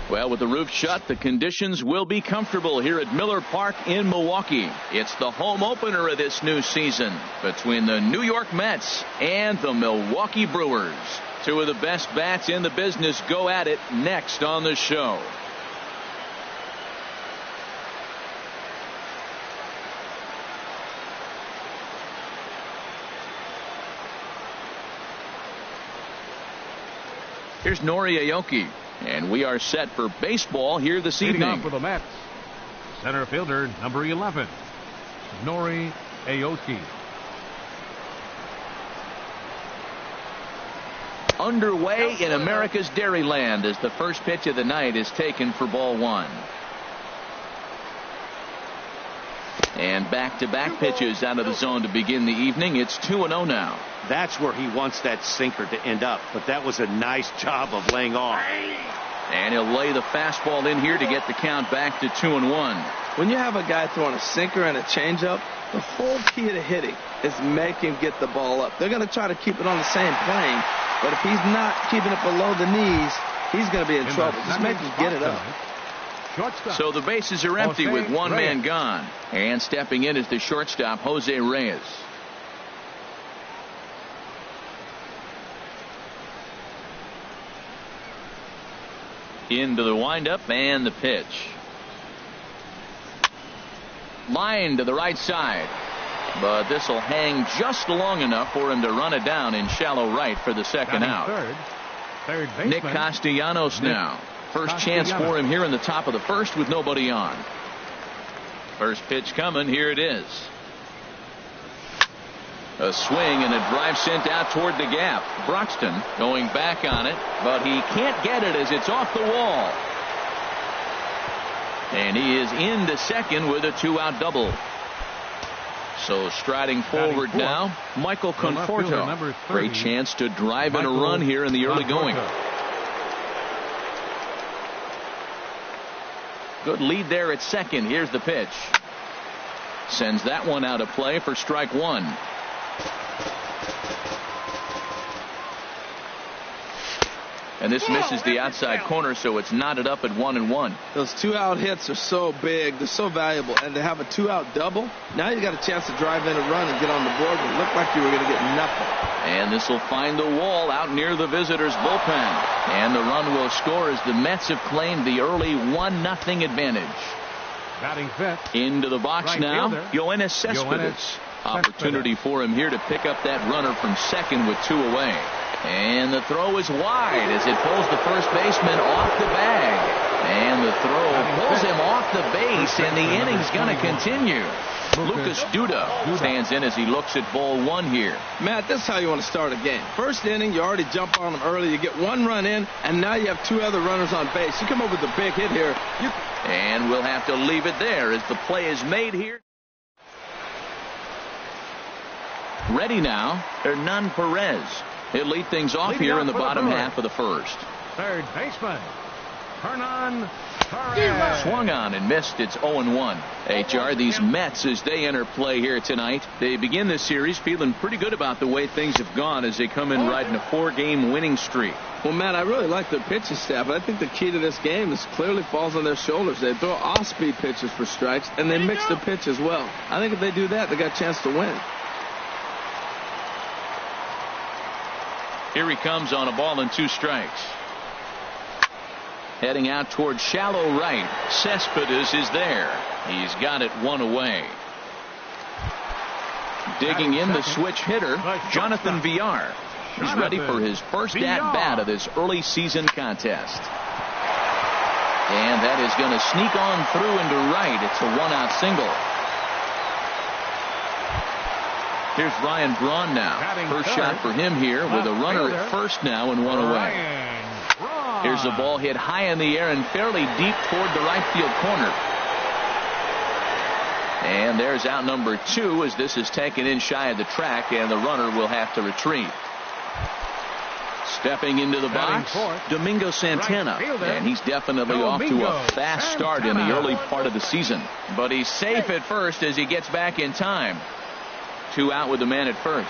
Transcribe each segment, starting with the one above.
Well, with the roof shut, the conditions will be comfortable here at Miller Park in Milwaukee. It's the home opener of this new season between the New York Mets and the Milwaukee Brewers. Two of the best bats in the business go at it next on the show. Here's Nori Aoki. And we are set for baseball here this evening. Leading off for the Mets, center fielder number 11, Nori Aoki. Underway in America's Dairyland as the first pitch of the night is taken for ball one. And back-to-back pitches out of the zone to begin the evening. It's 2-0 now. That's where he wants that sinker to end up, but that was a nice job of laying off. And he'll lay the fastball in here to get the count back to 2-1. When you have a guy throwing a sinker and a changeup, the whole key to hitting is make him get the ball up. They're going to try to keep it on the same plane, but if he's not keeping it below the knees, he's going to be in trouble. Just make him get it up. So the bases are empty with one man gone. And stepping in is the shortstop, Jose Reyes. Into the windup and the pitch. Line to the right side. But this will hang just long enough for him to run it down in shallow right for the second out. Third baseman, Nick Castellanos now. First chance for him here in the top of the first with nobody on. First pitch coming. Here it is. A swing and a drive sent out toward the gap. Broxton going back on it, but he can't get it as it's off the wall. And he is into second with a two-out double. So striding forward now, Michael Conforto. Great chance to drive in a run here in the early going. Good lead there at second. Here's the pitch. Sends that one out of play for strike one. And this misses the outside corner, so it's knotted up at 1-1. Those two-out hits are so big. They're so valuable. And to have a two-out double, now you got a chance to drive in a run and get on the board. But it looked like you were going to get nothing. And this will find the wall out near the visitors' bullpen. And the run will score as the Mets have claimed the early 1-0 advantage. Batting fifth. Into the box right now, fielder, Yoenis Cespedes. Opportunity for him here to pick up that runner from second with two away. And the throw is wide as it pulls the first baseman off the bag. And the throw pulls him off the base, and the inning's going to continue. Lucas Duda stands in as he looks at ball one here. Matt, this is how you want to start a game. First inning, you already jump on them early. You get one run in, and now you have two other runners on base. You come up with a big hit here. And we'll have to leave it there as the play is made here. Ready now, Hernan Perez. He'll lead things off here in the bottom half of the first. Third baseman, Hernan Perez. Swung on and missed. It's 0-1. HR, these Mets, as they enter play here tonight, they begin this series feeling pretty good about the way things have gone as they come in riding a 4-game winning streak. Well, Matt, I really like their pitching staff, but I think the key to this game is clearly falls on their shoulders. They throw off-speed pitches for strikes, and they mix the pitch as well. I think if they do that, they got a chance to win. Here he comes on a ball and 2 strikes. Heading out toward shallow right. Cespedes is there. He's got it one away. Digging in the switch hitter, Jonathan Villar. He's ready for his first at-bat of this early season contest. And that is going to sneak on through into right. It's a one-out single. Here's Ryan Braun now. First shot for him here with a runner at first now and one away. Here's the ball hit high in the air and fairly deep toward the right field corner. And there's out number 2 as this is taken in shy of the track, and the runner will have to retreat. Stepping into the box, Domingo Santana, and he's definitely off to a fast start in the early part of the season. But he's safe at first as he gets back in time. 2 out with the man at first.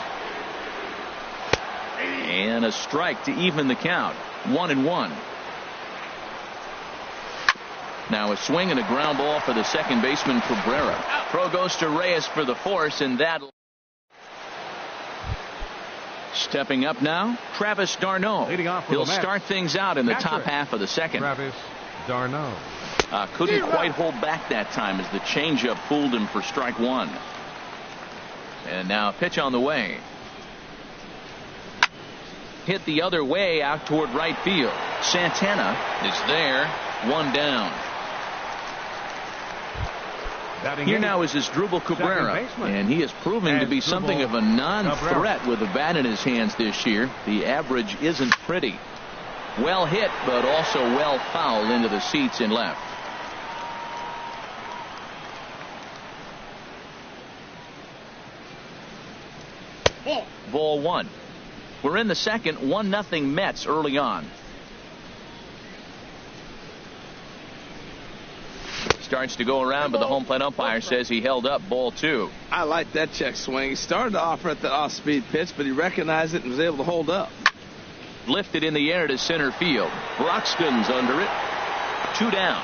And a strike to even the count. 1-1. Now a swing and a ground ball for the second baseman, Cabrera. Throw goes to Reyes for the force, and that. Stepping up now, Travis d'Arnaud. He'll start things out in the top half of the second. Travis d'Arnaud. Couldn't quite hold back that time as the changeup fooled him for strike one. And now a pitch on the way. Hit the other way out toward right field. Santana is there. One down. Here now is Asdrubal Cabrera, and he is proving to be something of a non-threat with a bat in his hands this year. The average isn't pretty. Well hit, but also well fouled into the seats in left. Ball one. We're in the second, 1-0 Mets early on. Starts to go around, but the home plate umpire says he held up ball two. I like that check swing. He started to offer at the off-speed pitch, but he recognized it and was able to hold up. Lifted in the air to center field. Broxton's under it. Two down.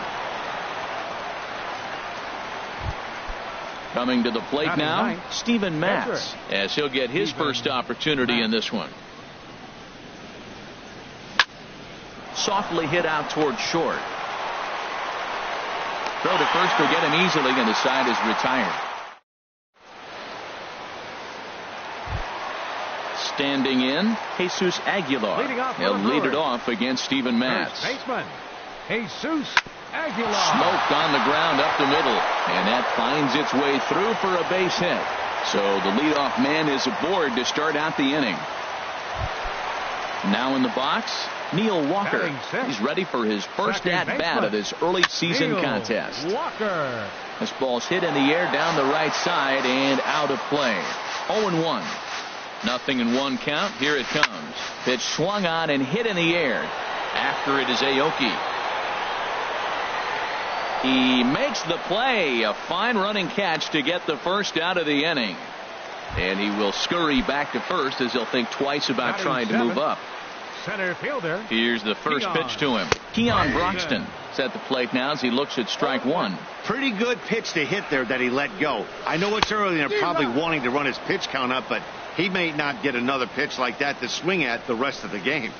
Coming to the plate now, Steven Matz, as he'll get his first opportunity in this one. Softly hit out toward short. Throw to first will get him easily, and the side is retired. Standing in, Jesus Aguilar. He'll lead it off against Steven Matz. Baseman, Jesus Aguilar. Smoked on the ground up the middle, and that finds its way through for a base hit. So the leadoff man is aboard to start out the inning. Now in the box, Neil Walker. He's ready for his first at-bat of this early season contest. Walker. This ball's hit in the air down the right side and out of play. 0-1. 0-1 count. Here it comes. Pitch swung on and hit in the air. After it is Aoki. He makes the play. A fine running catch to get the first out of the inning. And he will scurry back to first as he'll think twice about trying to move up. Center fielder. Here's the first pitch to him. Keon Broxton is at the plate now as he looks at strike one. Pretty good pitch to hit there that he let go. I know it's early and they're probably wanting to run his pitch count up, but he may not get another pitch like that to swing at the rest of the game.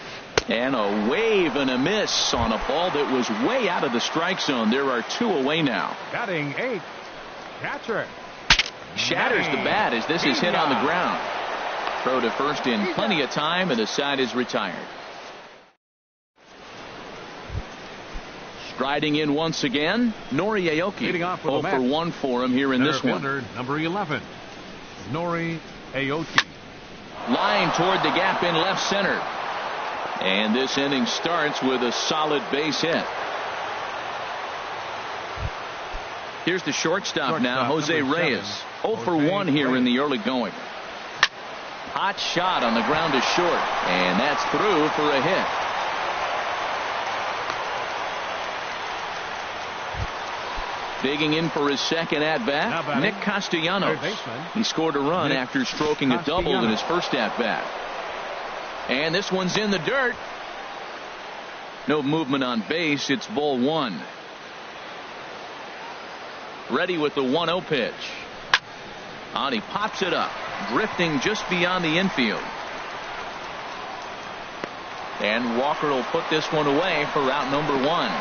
And a wave and a miss on a ball that was way out of the strike zone. There are two away now. Batting eighth, catcher. Shatters the bat as this is hit on the ground. Throw to first in plenty of time, and the side is retired. Striding in once again, Nori Aoki. 0 for 1 for him here in this one. Number 11, Nori Aoki. Line toward the gap in left center. And this inning starts with a solid base hit. Here's the shortstop now, Jose Reyes. 0 for 1 here in the early going. Hot shot on the ground to short, and that's through for a hit. Digging in for his second at-bat, Nick Castellanos. He scored a run after stroking a double in his first at-bat. And this one's in the dirt. No movement on base. It's ball one. Ready with the 1-0 pitch. And he pops it up, drifting just beyond the infield. And Walker will put this one away for out number one.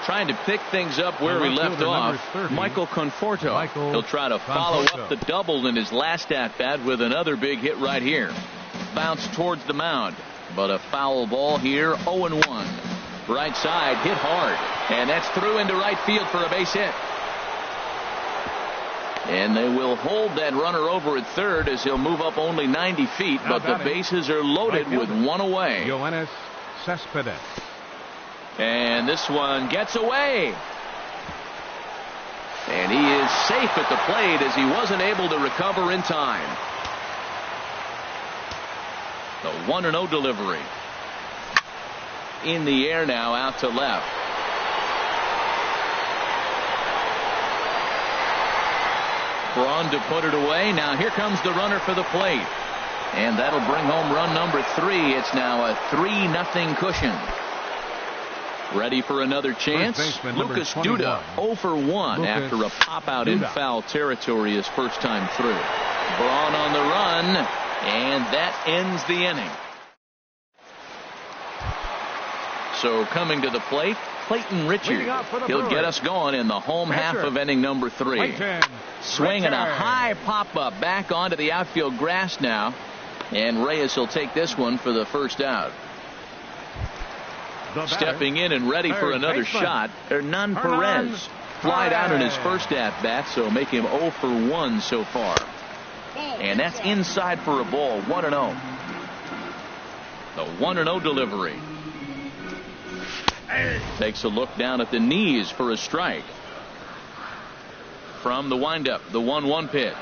Trying to pick things up where we left off, Michael Conforto. He'll try to follow up the double in his last at-bat with another big hit right here. Bounce towards the mound, but a foul ball here, 0-1. Right side, hit hard, and that's through into right field for a base hit. And they will hold that runner over at third as he'll move up only 90 feet, but the bases are loaded with one away. Yoenis Cespedes. And this one gets away. And he is safe at the plate as he wasn't able to recover in time. The 1-0 delivery. In the air now, out to left. Braun to put it away. Now here comes the runner for the plate. And that'll bring home run number 3. It's now a 3-0 cushion. Ready for another chance. Lucas Duda 0 for 1 after a pop out in foul territory his first time through. Braun on the run, and that ends the inning. So coming to the plate, Clayton Richard. He'll get us going in the home half of inning number 3. Swinging a high pop-up back onto the outfield grass now. And Reyes will take this one for the first out. Stepping in and ready for another shot, Hernan Perez. Flied out in his first at-bat, so make him 0 for 1 so far. And that's inside for a ball, 1-0. The 1-0 delivery. Takes a look down at the knees for a strike. From the windup, the 1-1 pitch.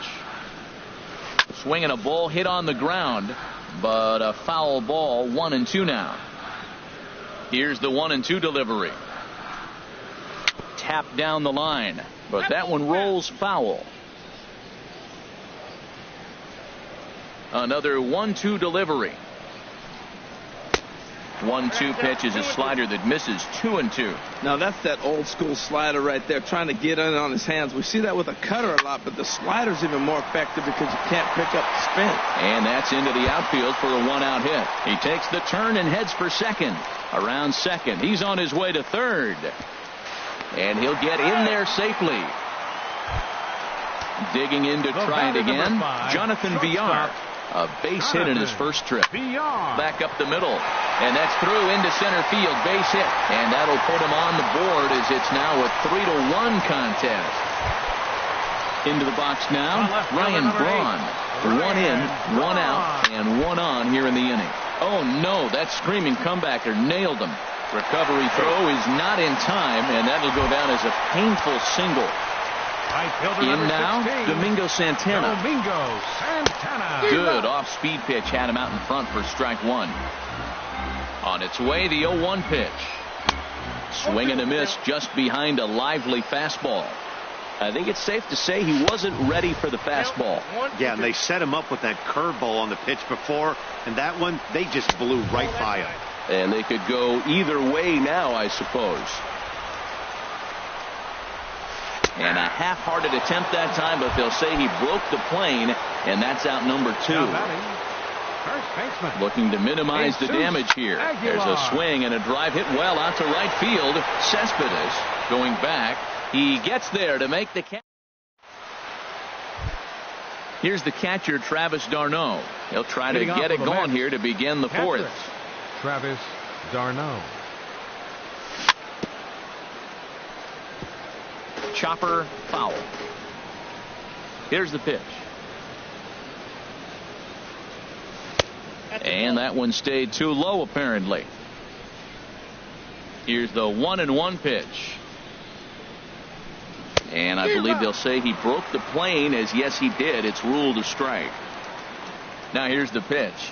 Swinging a ball hit on the ground, but a foul ball, 1-2 now. Here's the 1-2 delivery. Tap down the line, but that one rolls foul. Another 1-2 delivery. 1-2 pitch is a slider that misses 2-2. Now that's that old school slider right there, trying to get in on his hands. We see that with a cutter a lot, but the slider's even more effective because you can't pick up the spin. And that's into the outfield for a 1-out hit. He takes the turn and heads for second. Around second, he's on his way to third. And he'll get in there safely. Digging in to try it again, Jonathan Villar. A base hit in his first trip. Back up the middle. And that's through into center field. Base hit. And that'll put him on the board as it's now a 3-1 contest. Into the box now, Ryan Braun. 1 in, 1 out, and 1 on here in the inning. Oh no, that screaming comebacker nailed him. Recovery throw is not in time, and that'll go down as a painful single. In now, Domingo Santana. Good off-speed pitch had him out in front for strike 1. On its way, the 0-1 pitch. Swing and a miss just behind a lively fastball. I think it's safe to say he wasn't ready for the fastball. Yeah, and they set him up with that curveball on the pitch before, and that one, they just blew right by him. And they could go either way now, I suppose. And a half-hearted attempt that time, but they'll say he broke the plane, and that's out number 2. Looking to minimize the damage here. There's a swing and a drive hit well out to right field. Cespedes going back. He gets there to make the catch. Here's the catcher, Travis d'Arnaud. He'll try to get it going here to begin the 4th. Travis d'Arnaud. Chopper foul. Here's the pitch. And that one stayed too low apparently. Here's the 1-1 pitch. And I believe they'll say he broke the plane, as yes he did. It's ruled a strike. Now here's the pitch.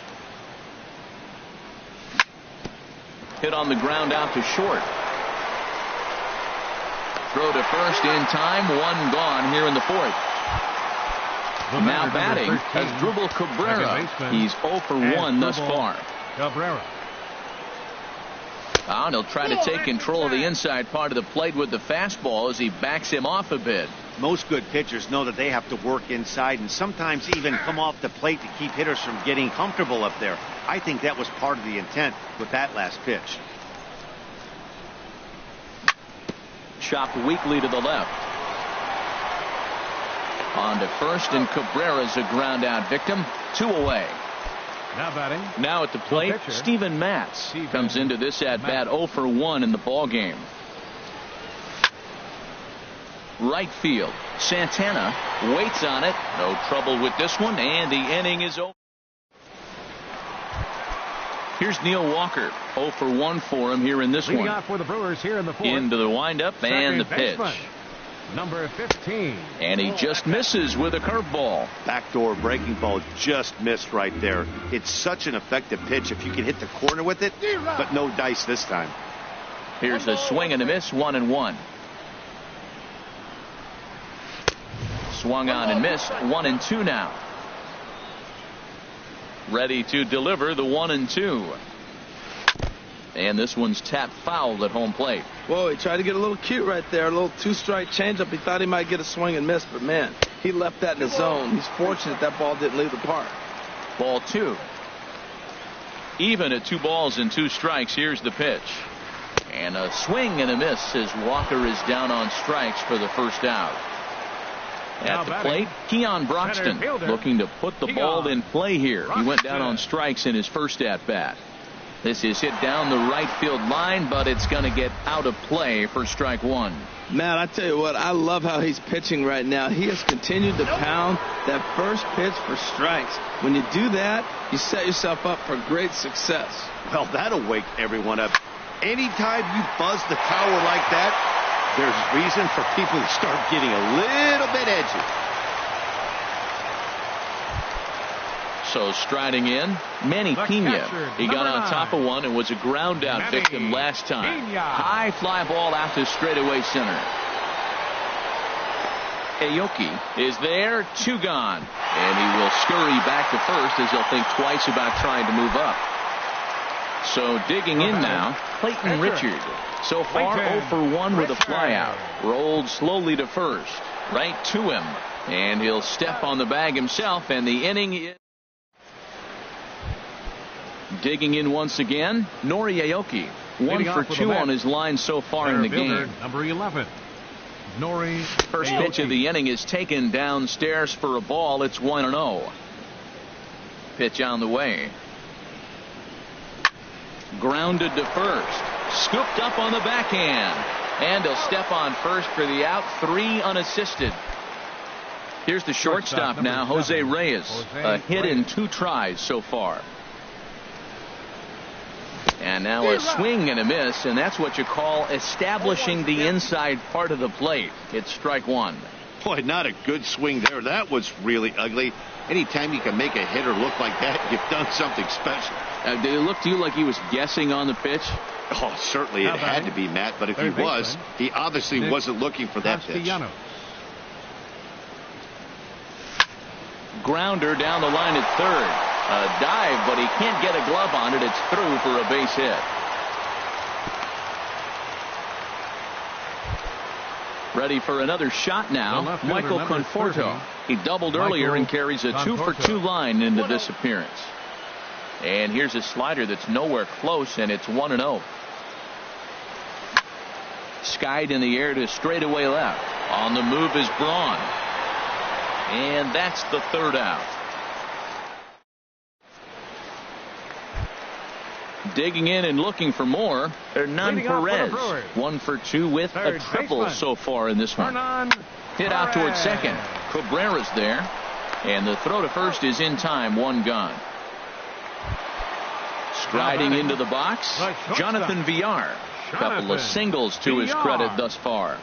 Hit on the ground out to short. Throw to first in time. 1 gone here in the 4th. Now batting as Drupal Cabrera. He's 0 for 1 thus far. Cabrera. And he'll try to take control of the inside part of the plate with the fastball as he backs him off a bit. Most good pitchers know that they have to work inside and sometimes even come off the plate to keep hitters from getting comfortable up there. I think that was part of the intent with that last pitch. Chopped weakly to the left. On to first, and Cabrera's a ground out victim. 2 away. Now batting. Now at the plate, Steven Matz comes into this at bat 0 for 1 in the ball game. Right field. Santana waits on it. No trouble with this one, and the inning is over. Here's Neil Walker. 0 for 1 for him here in this one. Out for the Brewers here in the 4th. Into the windup and the pitch. Number 15. And he just misses with a curveball. Backdoor breaking ball just missed right there. It's such an effective pitch if you can hit the corner with it, but no dice this time. Here's a swing and a miss, 1-1. Swung on and missed, 1-2 now. Ready to deliver the 1-2. And this one's tapped foul at home plate. Whoa, he tried to get a little cute right there. A little two-strike changeup. He thought he might get a swing and miss, but man, he left that in the zone. He's fortunate that ball didn't leave the park. Ball 2. Even at 2 balls and 2 strikes. Here's the pitch. And a swing and a miss as Walker is down on strikes for the first out. At the plate, Keon Broxton looking to put the ball in play here. He went down on strikes in his first at-bat. This is hit down the right field line, but it's going to get out of play for strike 1. Man, I tell you what, I love how he's pitching right now. He has continued to pound that first pitch for strikes. When you do that, you set yourself up for great success. Well, that'll wake everyone up. Anytime you buzz the tower like that, there's reason for people to start getting a little bit edgy. So striding in, Manny Pena. He got on top of one and was a ground out victim last time. High fly ball out to straightaway center. Aoki is there, 2 gone. And he will scurry back to first as he'll think twice about trying to move up. So digging in now, Clayton Richard. So far 0 for 1 with a flyout. Rolled slowly to first. Right to him. And he'll step on the bag himself, and the inning is. Digging in once again, Nori Aoki. 1 for 2 on his line so far in the game. Number 11, Nori. First pitch of the inning is taken downstairs for a ball. It's 1-0. Pitch on the way. Grounded to first. Scooped up on the backhand. And he'll step on first for the out. 3 unassisted. Here's the shortstop now, Jose Reyes. A hit in 2 tries so far. And now a swing and a miss, and that's what you call establishing the inside part of the plate. It's strike 1. Boy, not a good swing there. That was really ugly. Anytime you can make a hitter look like that, you've done something special. Did it look to you like he was guessing on the pitch? Oh, certainly it had to be, Matt, but if he was, he obviously wasn't looking for that pitch. Grounder down the line at third. A dive, but he can't get a glove on it. It's through for a base hit. Ready for another shot now, Michael Conforto. He doubled earlier and carries a 2 for 2 line into this appearance. And here's a slider that's nowhere close, and it's 1-0. Skied in the air to straightaway left. On the move is Braun. And that's the 3rd out. Digging in and looking for more, Hernan Perez. 1 for 2 with a triple so far in this one. Hit out towards second. Cabrera's there. And the throw to first is in time. 1 gone. Striding into the box, Jonathan Villar. Couple of singles to his credit thus far.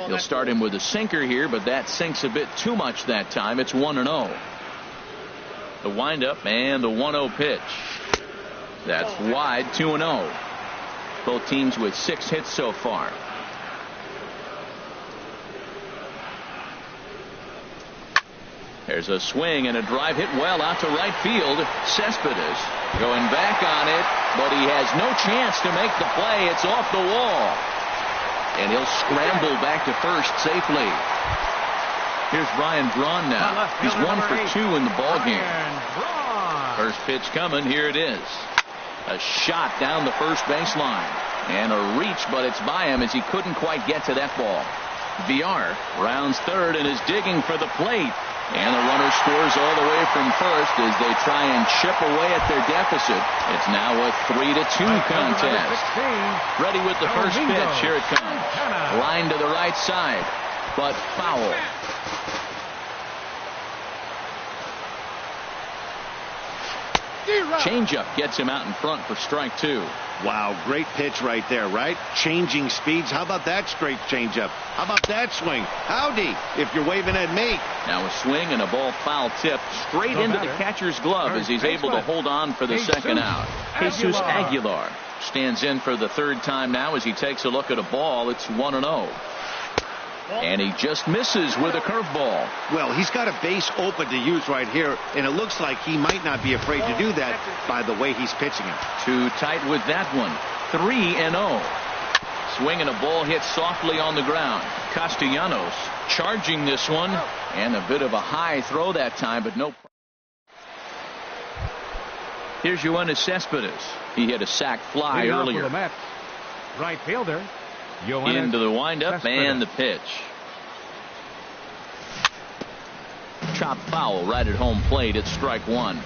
He'll start him with a sinker here, but that sinks a bit too much that time. It's 1-0. The windup and the 1-0 pitch. That's wide, 2-0. Both teams with 6 hits so far. There's a swing and a drive hit well out to right field. Cespedes going back on it, but he has no chance to make the play. It's off the wall. And he'll scramble back to first safely. Here's Ryan Braun now. He's 1 for 2 in the ballgame. First pitch coming. Here it is. A shot down the first baseline. And a reach, but it's by him as he couldn't quite get to that ball. Villar rounds third and is digging for the plate. And the runner scores all the way from first as they try and chip away at their deficit. It's now a 3-2 contest. Ready with the first pitch. Here it comes. Line to the right side, but foul. Changeup gets him out in front for strike 2. Wow, great pitch right there, right? Changing speeds. How about that straight changeup? How about that swing? Howdy, if you're waving at me. Now a swing and a ball foul tip straight into the catcher's glove as he's able to hold on for the second out. Jesus Aguilar stands in for the 3rd time now as he takes a look at a ball. It's 1-0. And he just misses with a curveball. Well, he's got a base open to use right here, and it looks like he might not be afraid to do that by the way he's pitching it. Too tight with that one. 3-0. Swinging a ball hit softly on the ground. Castellanos charging this one, and a bit of a high throw that time, but no. Here's Yoenis Cespedes. He hit a sac fly earlier. Right fielder. Into the windup and the pitch. Chop foul right at home plate. It's strike one.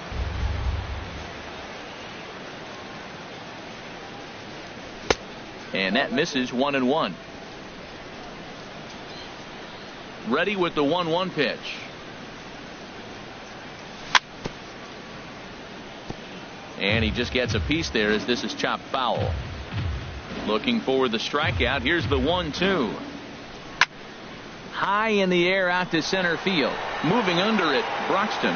And that misses 1-1. Ready with the 1-1 pitch. And he just gets a piece there as this is chopped foul. Looking for the strikeout. Here's the 1-2. High in the air out to center field. Moving under it, Broxton.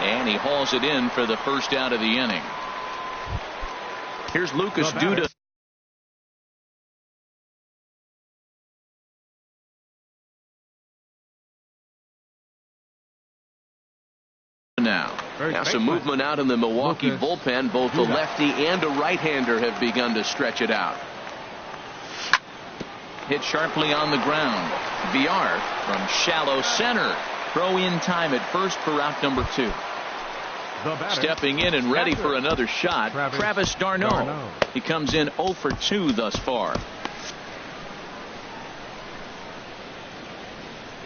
And he hauls it in for the first out of the inning. Here's Lucas Duda. Now some movement out in the Milwaukee bullpen. Both the lefty and a right-hander have begun to stretch it out. Hit sharply on the ground. Villar from shallow center. Throw in time at first for out number 2. Stepping in and ready for another shot, Travis d'Arnaud. He comes in 0 for 2 thus far.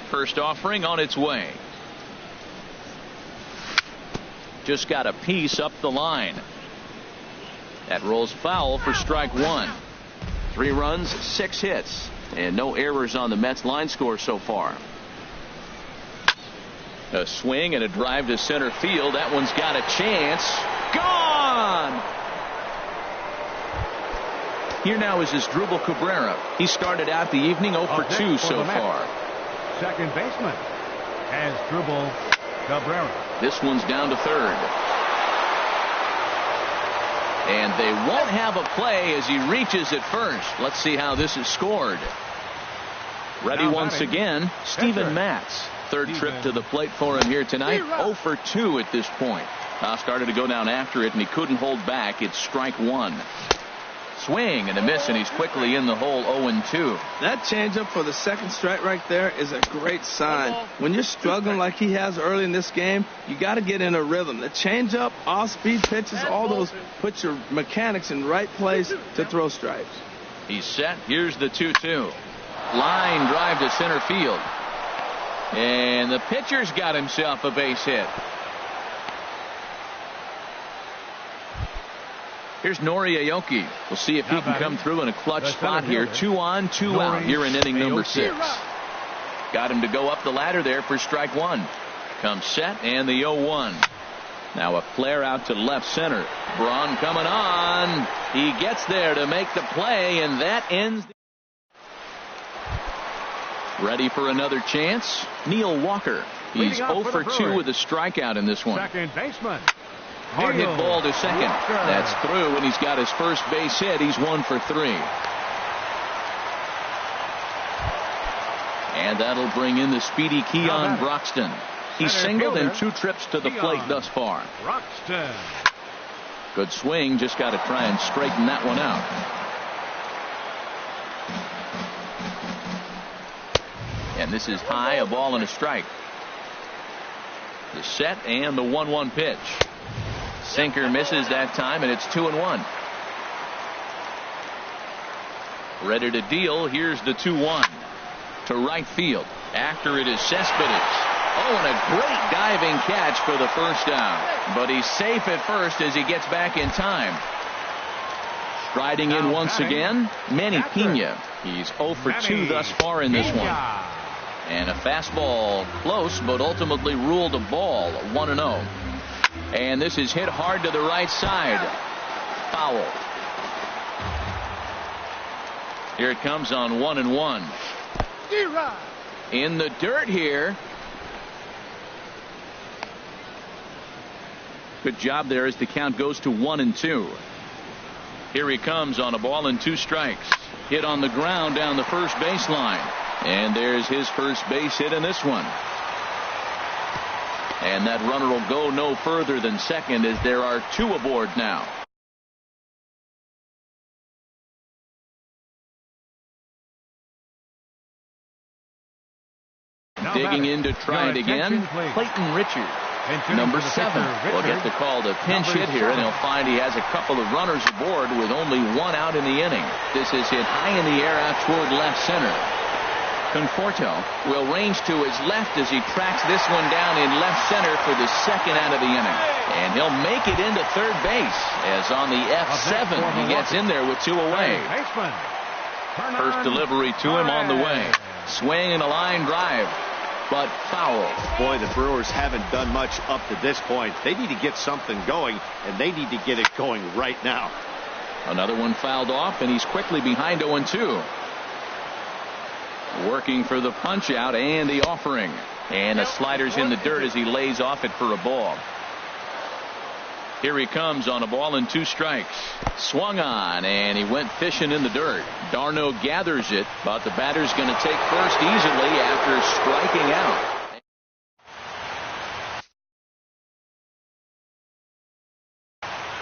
First offering on its way. Just got a piece up the line. That rolls foul for strike one. 3 runs, 6 hits, and no errors on the Mets line score so far. A swing and a drive to center field. That one's got a chance. Gone! Here now is Asdrubal Cabrera. He started out the evening 0 for 2 so far. Second baseman, Asdrubal Cabrera. This one's down to third. And they won't have a play as he reaches at first. Let's see how this is scored. Ready once again, Steven Matz. Third trip to the plate for him here tonight. 0 for 2 at this point. Started to go down after it, and he couldn't hold back. It's strike one. Swing and a miss, and he's quickly in the hole. 0-2. That changeup for the second strike right there is a great sign. When you're struggling like he has early in this game, you got to get in a rhythm. The changeup, off-speed pitches, all those put your mechanics in right place to throw strikes. He's set. Here's the 2-2. Line drive to center field. And the pitcher's got himself a base hit. Here's Nori Aoki. We'll see if he can come through in a clutch spot here. 2 on, 2 out here in inning number 6. Got him to go up the ladder there for strike one. Comes set and the 0-1. Now a flare out to left center. Braun coming on. He gets there to make the play, and that ends. Ready for another chance. Neil Walker. He's 0 for 2 with a strikeout in this one. Second baseman. Hard hit ball to second. That's through, and he's got his first base hit. He's 1 for 3. And that'll bring in the speedy Keon Broxton. He's singled in 2 trips to the plate thus far. Broxton. Good swing. Just got to try and straighten that one out. And this is high, a ball and a strike. The set and the 1-1 pitch. Sinker misses that time, and it's 2-1. Ready to deal. Here's the 2-1 to right field. After it is Cespedes. Oh, and a great diving catch for the first out. But he's safe at first as he gets back in time. Striding in once again, Manny Pena. He's 0 for 2 thus far in this one. And a fastball close, but ultimately ruled a ball. 1-0. And this is hit hard to the right side. Foul. Here it comes on 1-1. In the dirt here. Good job there as the count goes to 1-2. Here he comes on a ball and 2 strikes. Hit on the ground down the first baseline. And there's his first base hit in this one. And that runner will go no further than second as there are 2 aboard now. Digging in to try it again, Clayton Richards, number 7. Will get the call to pinch hit here, and he'll find he has a couple of runners aboard with only 1 out in the inning. This is hit high in the air out toward left center. Conforto will range to his left as he tracks this one down in left center for the 2nd out of the inning. And he'll make it into third base as on the F7 he gets in there with 2 away. First delivery to him on the way. Swing and a line drive, but foul. Boy, the Brewers haven't done much up to this point. They need to get something going, and they need to get it going right now. Another one fouled off, and he's quickly behind 0-2. Working for the punch out and the offering. And the slider's in the dirt as he lays off it for a ball. Here he comes on a ball and 2 strikes. Swung on, and he went fishing in the dirt. Darno gathers it, but the batter's going to take first easily after striking out.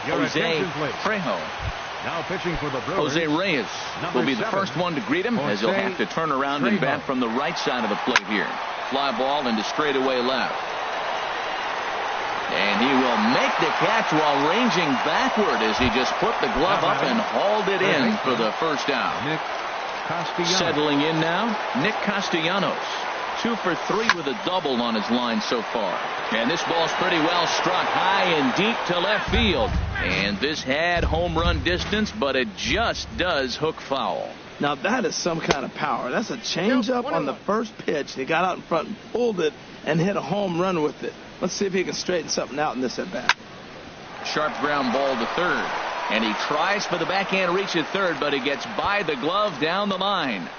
Jose Trejo. Now pitching for the Brewers. Jose Reyes will be the first one to greet him as he'll have to turn around and bat from the right side of the plate here. Fly ball into straightaway left. And he will make the catch while ranging backward as he just put the glove up and hauled it in for the first out. Settling in now, Nick Castellanos. 2 for 3 with a double on his line so far. And this ball's pretty well struck high and deep to left field. And this had home run distance, but it just does hook foul. Now that is some kind of power. That's a changeup on the first pitch. He got out in front and pulled it and hit a home run with it. Let's see if he can straighten something out in this at bat. Sharp ground ball to third. And he tries for the backhand reach at third, but he gets by the glove down the line.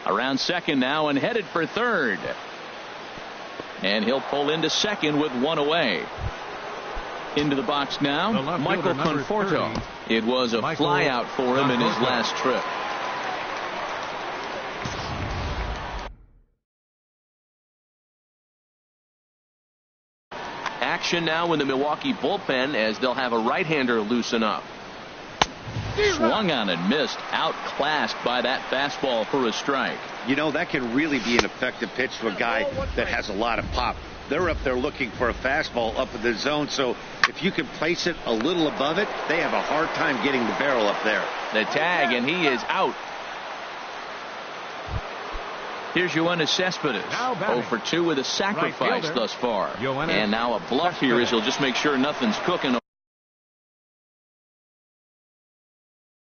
Around second now and headed for third. And he'll pull into second with 1 away. Into the box now, Michael Conforto. It was a fly out for him in his last trip. Action now in the Milwaukee bullpen as they'll have a right-hander loosen up. Swung on and missed, outclassed by that fastball for a strike. You know, that can really be an effective pitch to a guy that has a lot of pop. They're up there looking for a fastball up in the zone, so if you can place it a little above it, they have a hard time getting the barrel up there. The tag, and he is out. Here's Yoenis Cespedes. 0 for 2 with a sacrifice thus far. And now a bluff here as he'll just make sure nothing's cooking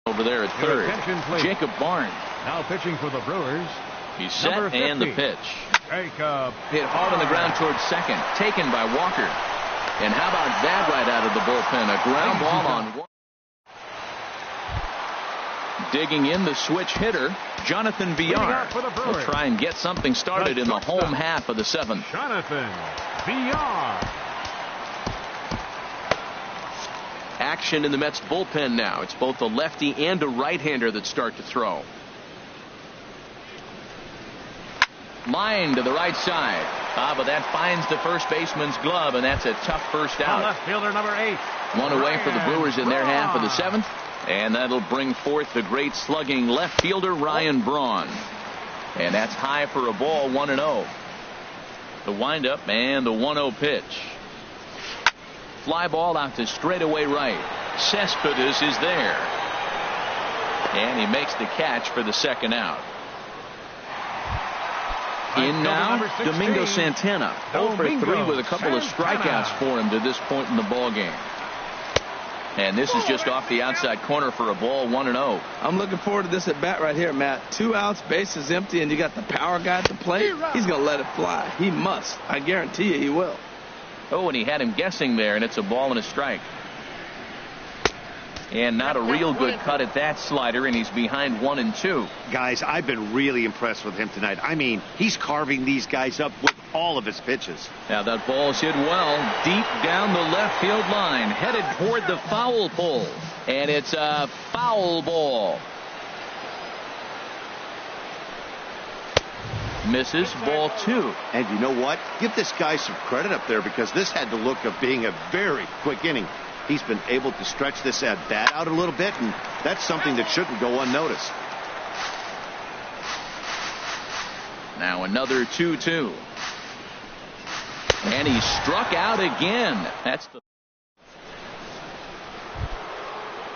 over there at third. Jacob Barnes. Now pitching for the Brewers. He's set and the pitch. Hit hard on the ground towards second. Taken by Walker. And how about that right out of the bullpen? A ground ball on one. Digging in the switch hitter, Jonathan Villar. Will try and get something started in the home half of the 7th. Jonathan Villar. Action in the Mets bullpen now. It's both a lefty and a right-hander that start to throw. Line to the right side. But that finds the first baseman's glove, and that's a tough first out. Left fielder number 8. 1 away for the Brewers in their half of the 7th. And that'll bring forth the great slugging left fielder Ryan Braun. And that's high for a ball, 1-0. The windup and the 1-0 pitch. Fly ball out to straightaway right. Cespedes is there. And he makes the catch for the 2nd out. In now, Domingo Santana. 0 for 3 with a couple of strikeouts for him to this point in the ball game. And this is just off the outside corner for a ball, 1-0. I'm looking forward to this at bat right here, Matt. 2 outs, base is empty, and you got the power guy at the plate. He's going to let it fly. He must. I guarantee you he will. Oh, and he had him guessing there, and it's a ball and a strike. And not a real good cut at that slider, and he's behind 1-2. Guys, I've been really impressed with him tonight. I mean, he's carving these guys up with all of his pitches. Now that ball's hit well, deep down the left field line, headed toward the foul pole. And it's a foul ball. Misses, ball 2. And you know what? Give this guy some credit up there, because this had the look of being a very quick inning. He's been able to stretch this at bat out a little bit, and that's something that shouldn't go unnoticed. Now another 2-2. And he struck out again.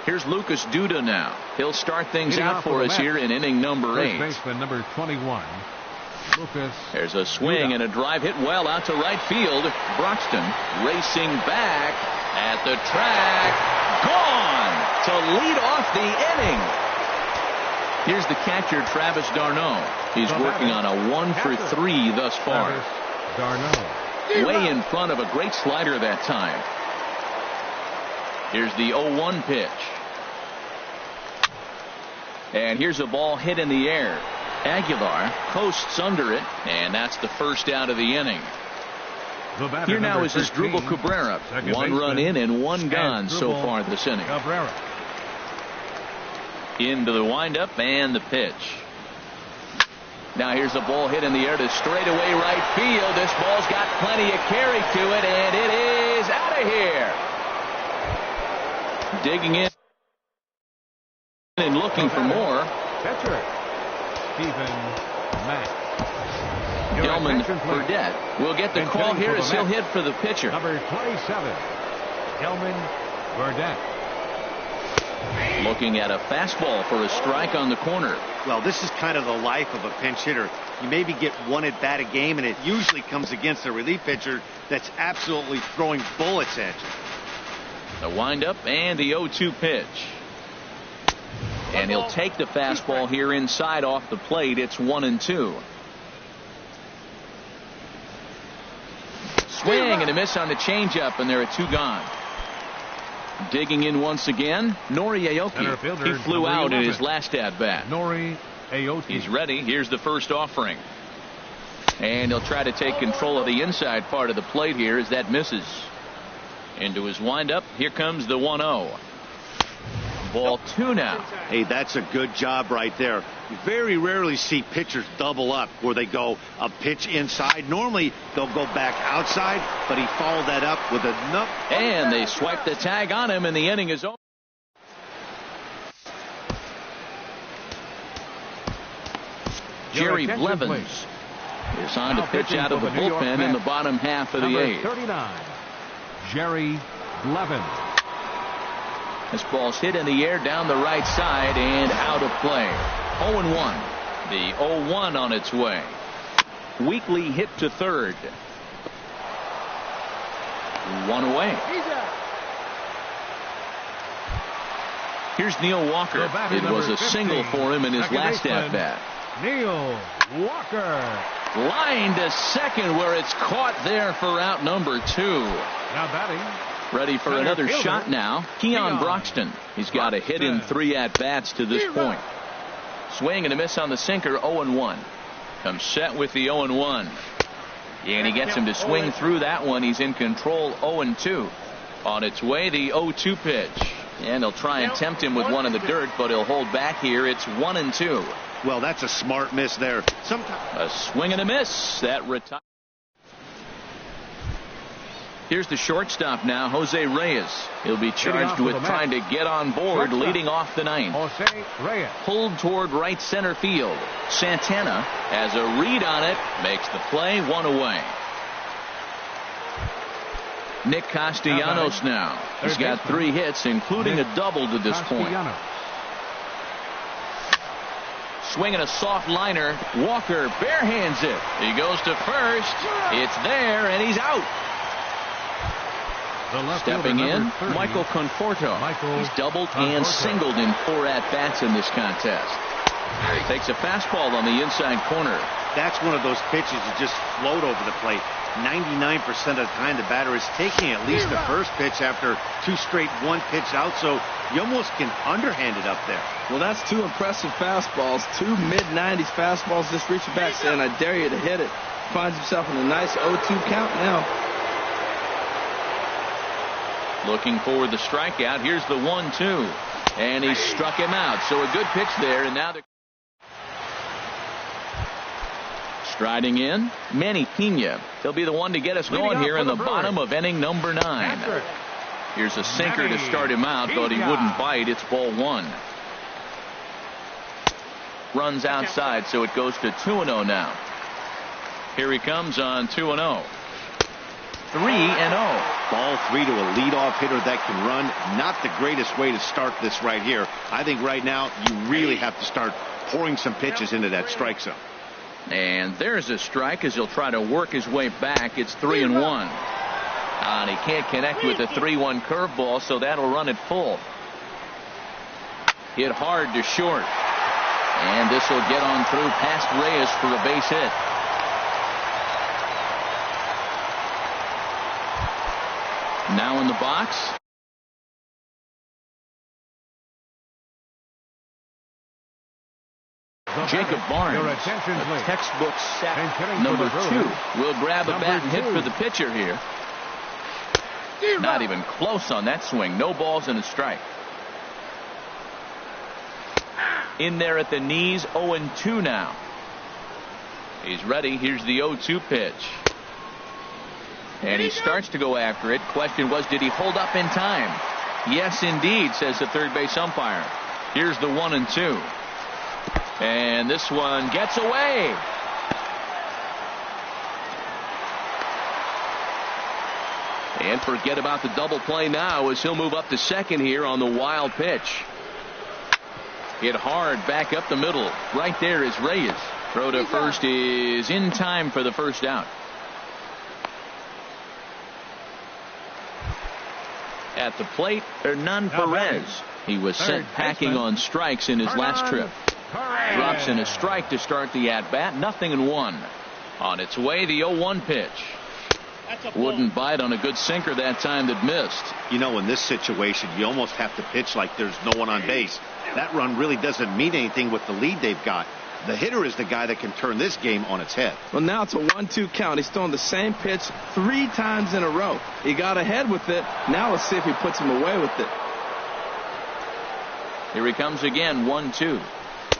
Here's Lucas Duda now. He'll start things out for us here in inning number 8. First baseman number 21, Lucas. There's a swing and a drive hit well out to right field. Broxton racing back at the track. Gone to lead off the inning. Here's the catcher, Travis d'Arnaud. He's working on a 1-for-3 thus far. d'Arnaud. Way in front of a great slider that time. Here's the 0-1 pitch. And here's a ball hit in the air. Aguilar coasts under it, and that's the first out of the inning. Here now is Asdrubal Cabrera. 1 run in and 1 gone so far this inning. Cabrera. Into the windup and the pitch. Now here's a ball hit in the air to straightaway right field. This ball's got plenty of carry to it, and it is out of here. Digging in and looking for more. Catcher, Stephen Mack. Delman Burdette will get the call here as he'll hit for the pitcher. Number 27, Delman Burdette. Looking at a fastball for a strike on the corner. Well, this is kind of the life of a pinch hitter. You maybe get 1 at bat a game, and it usually comes against a relief pitcher that's absolutely throwing bullets at you. The windup and the 0-2 pitch. And he'll take the fastball here inside off the plate. It's 1-2. Swing and a miss on the changeup, and there are 2 gone. Digging in once again, Nori Aoki. He flew out in his last at bat. Nori Aoki. He's ready. Here's the first offering. And he'll try to take control of the inside part of the plate here as that misses. Into his windup. Here comes the 1-0. Ball 2 now. Hey, that's a good job right there. You very rarely see pitchers double up where they go a pitch inside. Normally they'll go back outside, but he followed that up with enough. And they swipe the tag on him, and the inning is over. Jerry Blevins is on to pitch out of the bullpen in the bottom half of the 8th. 39, Jerry Blevins. This ball's hit in the air down the right side and out of play. 0-1. The 0-1 on its way. Weekly hit to third. 1 away. Here's Neil Walker. It was a single for him in his last at bat. Neil Walker. Line to second where it's caught there for out number 2. Now batting. Ready for another shot now. Keon Broxton. He's got a hit in 3 at-bats to this point. Swing and a miss on the sinker, 0-1. Comes set with the 0-1. And he gets him to swing through that one. He's in control, 0-2. On its way, the 0-2 pitch. And he'll try and tempt him with one in the dirt, but he'll hold back here. It's 1-2. Well, that's a smart miss there. A swing and a miss. That retires. Here's the shortstop now, Jose Reyes. He'll be charged with trying to get on board, leading off the 9th. Jose Reyes. Pulled toward right center field. Santana has a read on it, makes the play, 1 away. Nick Castellanos now. He's got 3 hits, including a double to this point. Swinging a soft liner. Walker barehands it. He goes to first. It's there, and he's out. Stepping in, Michael Conforto. He's doubled and singled in 4 at-bats in this contest. Takes a fastball on the inside corner. That's one of those pitches that just float over the plate. 99% of the time the batter is taking at least the first pitch after 2 straight 1-pitch out, so you almost can underhand it up there. Well, that's 2 impressive fastballs. 2 mid-90s fastballs just reaching back saying, I dare you to hit it. Finds himself in a nice 0-2 count now. Looking for the strikeout. Here's the 1-2. And he struck him out. So a good pitch there. And now the Striding in, Manny Pena. He'll be the one to get us going here in the bottom of inning number 9. Here's a sinker to start him out, but he wouldn't bite. It's ball 1. Runs outside, so it goes to 2-0 now. Here he comes on 2-0. 3-0. Ball 3 to a leadoff hitter that can run. Not the greatest way to start this right here. I think right now you really have to start pouring some pitches into that strike zone. And there's a strike as he'll try to work his way back. It's 3-1. And he can't connect with the 3-1 curveball, so that'll run it full. Hit hard to short. And this will get on through past Reyes for a base hit. Now in the box. Jacob Barnes, a textbook sack number 2, will grab a bat and hit for the pitcher here. Not even close on that swing. No balls and a strike. In there at the knees, 0-2 now. He's ready. Here's the 0-2 pitch. And he starts to go after it. Question was, did he hold up in time? Yes, indeed, says the third base umpire. Here's the 1-2. And this one gets away. And forget about the double play now as he'll move up to second here on the wild pitch. Hit hard back up the middle. Right there is Reyes. Throw to first is in time for the first out. At the plate, Hernan Perez. He was sent packing on strikes in his last trip. Drops in a strike to start the at-bat. 0-1. On its way, the 0-1 pitch. Wouldn't bite on a good sinker that time that missed. You know, in this situation, you almost have to pitch like there's no one on base. That run really doesn't mean anything with the lead they've got. The hitter is the guy that can turn this game on its head. Well, now it's a 1-2 count. He's throwing the same pitch 3 times in a row. He got ahead with it. Now let's see if he puts him away with it. Here he comes again, 1-2.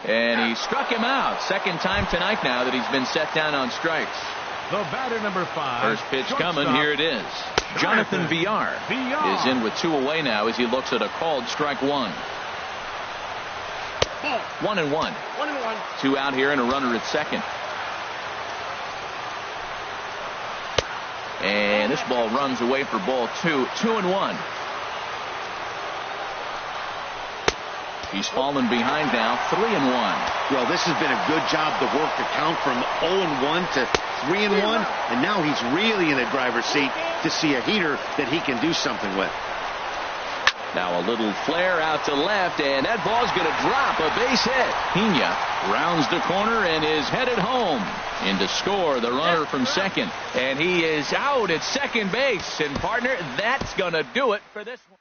And he struck him out. Second time tonight now that he's been set down on strikes. The batter number 5. First pitch coming. Here it is. Jonathan Villar is in with 2 away now as he looks at a called strike 1. 1-1. 2 out here and a runner at second. And this ball runs away for ball 2. 2-1. He's fallen behind now. 3-1. Well, this has been a good job to work the count from 0-1 to 3-1, and now he's really in the driver's seat to see a heater that he can do something with. Now a little flare out to left, and that ball's going to drop. A base hit. Pena rounds the corner and is headed home. In to score the runner from second, and he is out at second base. And partner, that's going to do it for this one.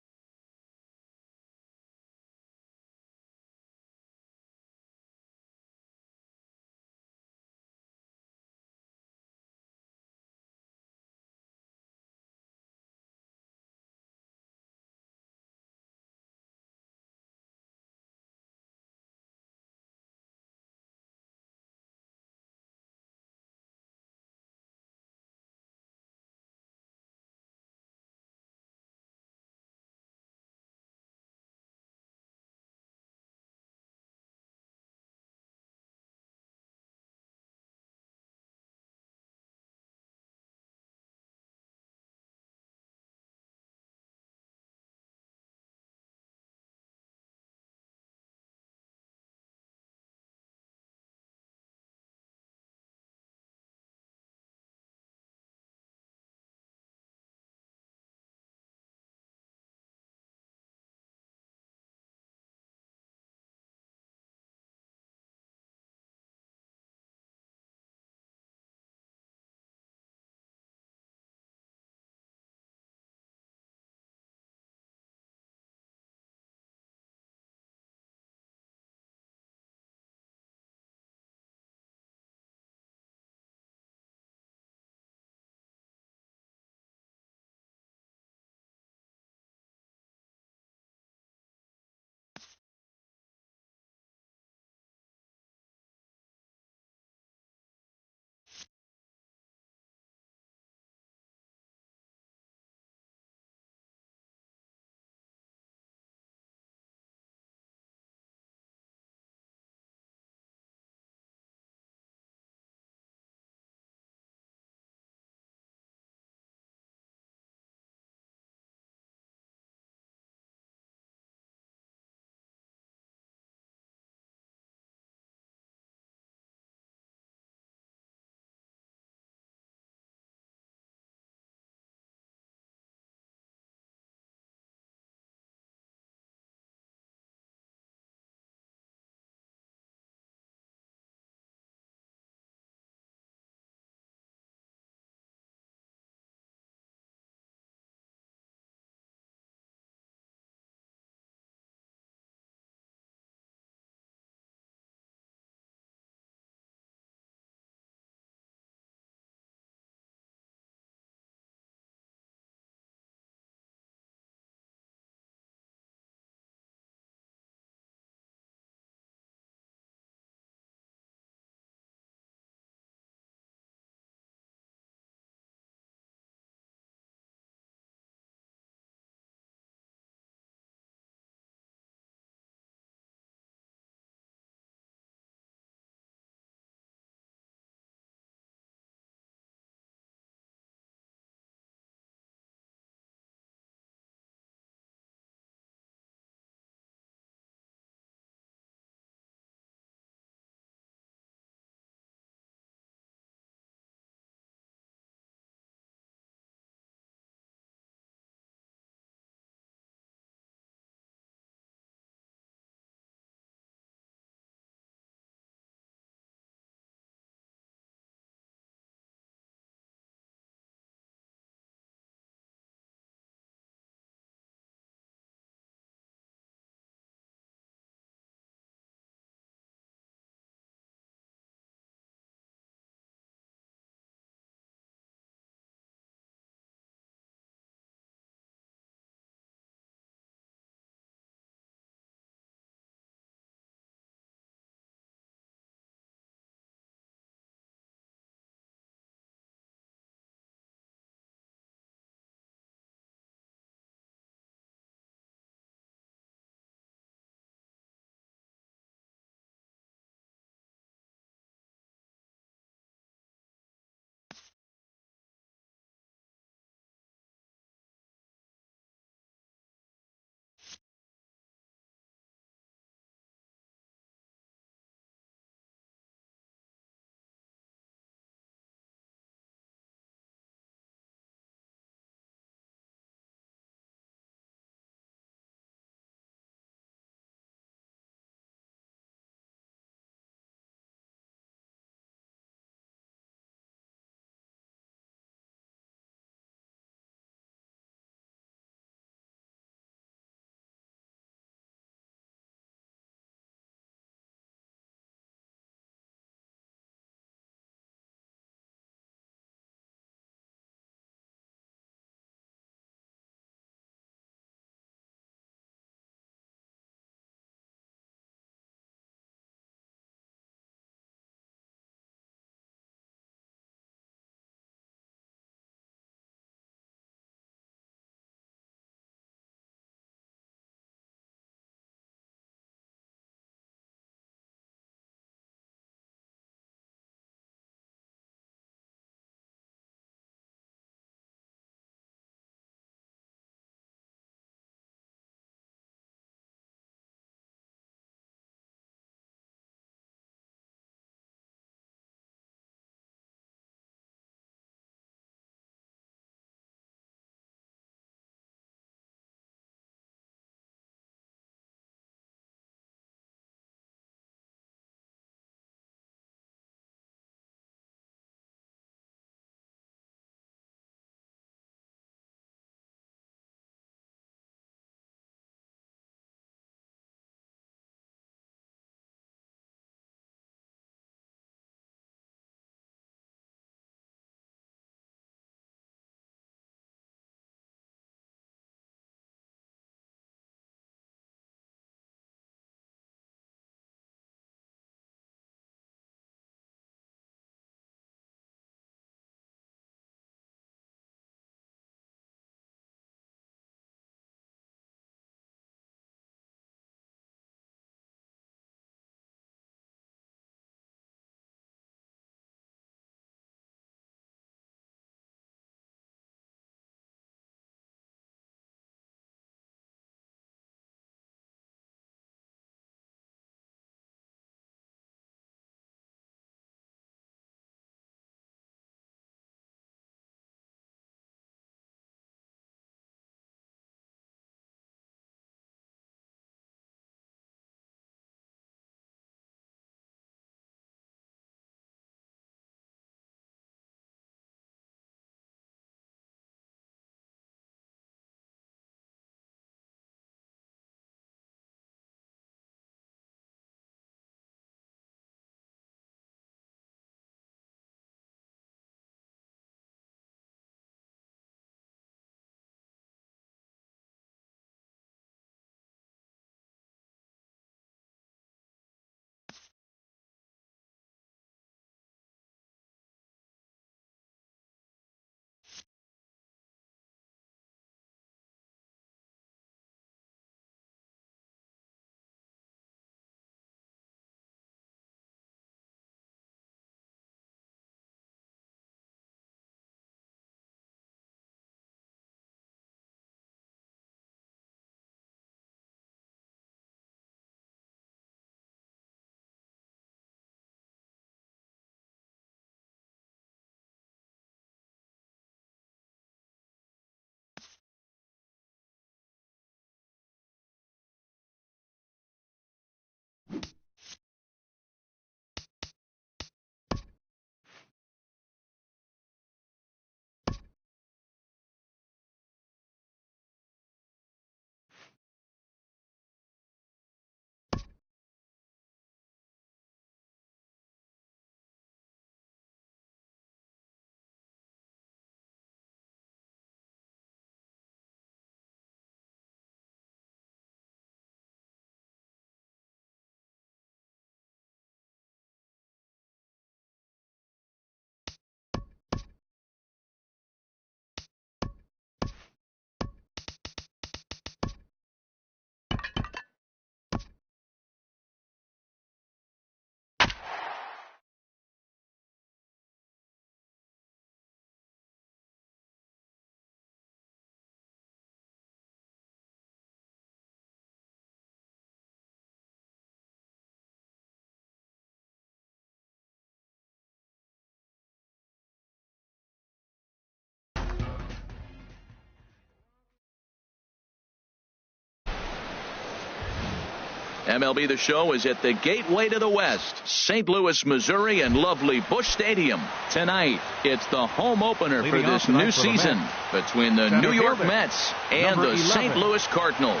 MLB The Show is at the gateway to the West, St. Louis, Missouri, and lovely Busch Stadium. Tonight, it's the home opener for this new season between the New York Mets and the St. Louis Cardinals.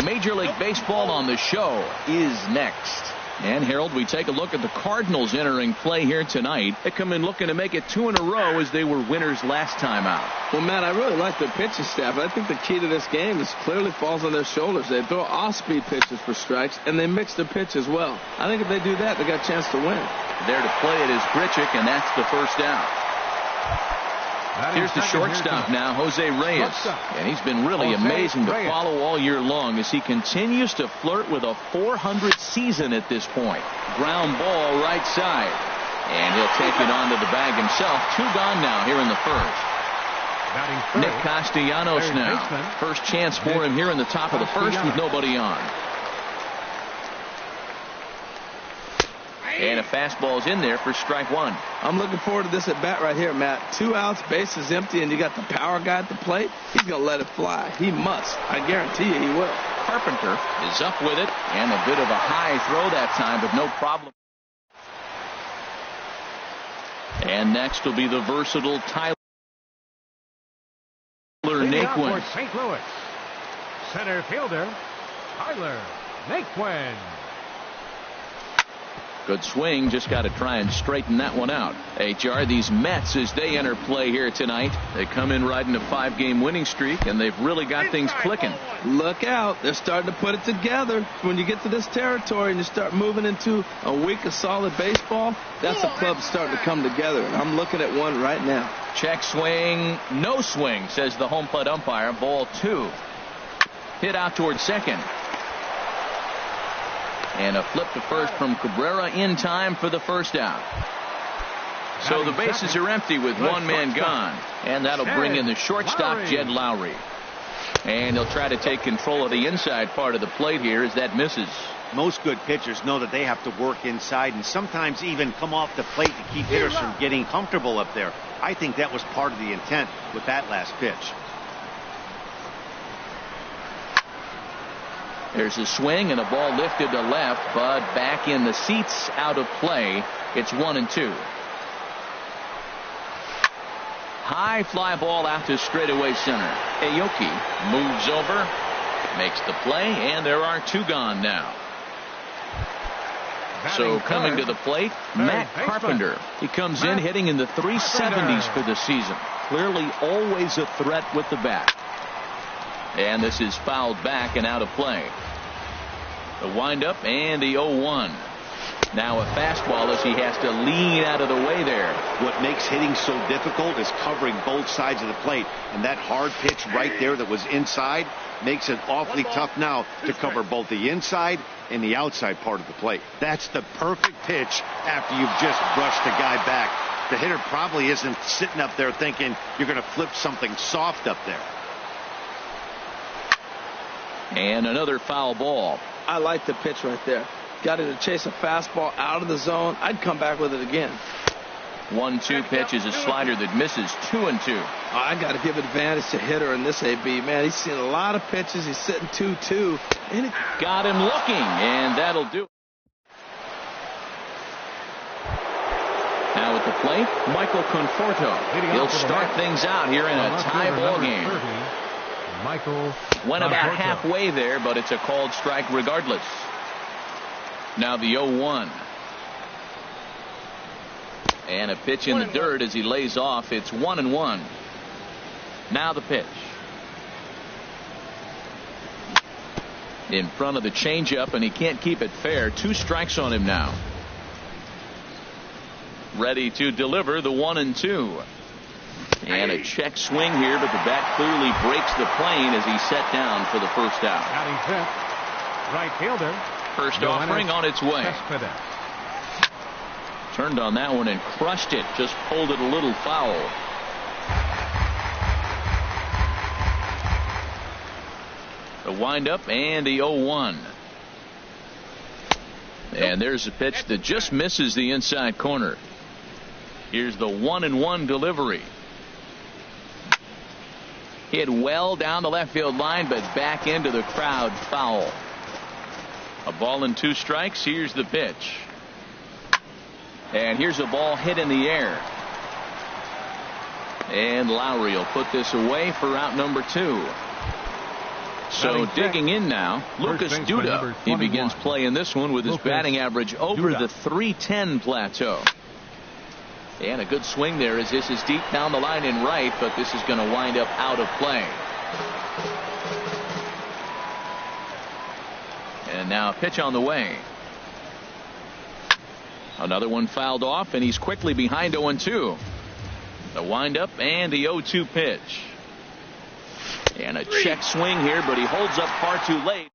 Major League Baseball on the Show is next. And, Harold, we take a look at the Cardinals entering play here tonight. They come in looking to make it 2 in a row as they were winners last time out. Well, Matt, I really like their pitching staff. I think the key to this game is clearly falls on their shoulders. They throw off-speed pitches for strikes, and they mix their pitch as well. I think if they do that, they got a chance to win. There to play it is Grichuk, and that's the first out. Here's the shortstop now, Jose Reyes. And he's been really amazing to follow all year long as he continues to flirt with a .400 season at this point. Ground ball right side. And he'll take it onto the bag himself. 2 gone now here in the first. Nick Castellanos now. First chance for him here in the top of the first with nobody on. And a fastball's in there for strike 1. I'm looking forward to this at bat right here, Matt. 2 outs, bases empty, and you got the power guy at the plate. He's going to let it fly. He must. I guarantee you he will. Carpenter is up with it, and a bit of a high throw that time, but no problem. And next will be the versatile Tyler Naquin. For St. Louis, center fielder Tyler Naquin. Good swing, just got to try and straighten that one out. HR, these Mets, as they enter play here tonight, they come in riding a 5-game winning streak, and they've really got things clicking. Look out. They're starting to put it together. When you get to this territory and you start moving into a week of solid baseball, that's a club starting to come together, and I'm looking at one right now. Check swing, no swing, says the home plate umpire. Ball 2. Hit out towards second. And a flip to first from Cabrera in time for the first out. So the bases are empty with 1 man gone. And that'll bring in the shortstop, Jed Lowry. And he'll try to take control of the inside part of the plate here as that misses. Most good pitchers know that they have to work inside and sometimes even come off the plate to keep hitters from getting comfortable up there. I think that was part of the intent with that last pitch. There's a swing and a ball lifted to left, but back in the seats, out of play. It's 1-2. High fly ball out to straightaway center. Aoki moves over, makes the play, and there are 2 gone now. So coming to the plate, Matt Carpenter. He comes in hitting in the 370s for the season. Clearly always a threat with the bat. And this is fouled back and out of play. The windup and the 0-1. Now a fastball as he has to lean out of the way there. What makes hitting so difficult is covering both sides of the plate. And that hard pitch right there that was inside makes it awfully tough now to cover both the inside and the outside part of the plate. That's the perfect pitch after you've just brushed the guy back. The hitter probably isn't sitting up there thinking you're going to flip something soft up there. And another foul ball. I like the pitch right there. Got it to chase a fastball out of the zone. I'd come back with it again. 1-2 pitch is a slider that misses. 2-2. I got to give advantage to hitter in this AB. Man, he's seen a lot of pitches. He's sitting 2-2. And it got him looking, and that'll do it. Now at the plate, Michael Conforto. He'll start things out here in a tie ball game. Michael went about halfway there, but it's a called strike regardless. Now the 0-1. And a pitch in the dirt as he lays off. It's 1-1. Now the pitch. In front of the changeup, and he can't keep it fair. 2 strikes on him now. Ready to deliver the 1-2. And a check swing here, but the bat clearly breaks the plane as he's set down for the first out. Batting fifth, right fielder. First offering on its way. Turned on that one and crushed it. Just pulled it a little foul. The windup and the 0-1. And there's a pitch that just misses the inside corner. Here's the 1-1 delivery. Hit well down the left field line, but back into the crowd, foul. A ball and 2 strikes. Here's the pitch. And here's a ball hit in the air. And Lowry will put this away for out number 2. So digging in now, Lucas Duda. He begins playing this one with his batting average over the .310 plateau. And a good swing there as this is deep down the line in right, but this is going to wind up out of play. And now a pitch on the way. Another one fouled off, and he's quickly behind 0-2. The windup and the 0-2 pitch. And a check swing here, but he holds up far too late.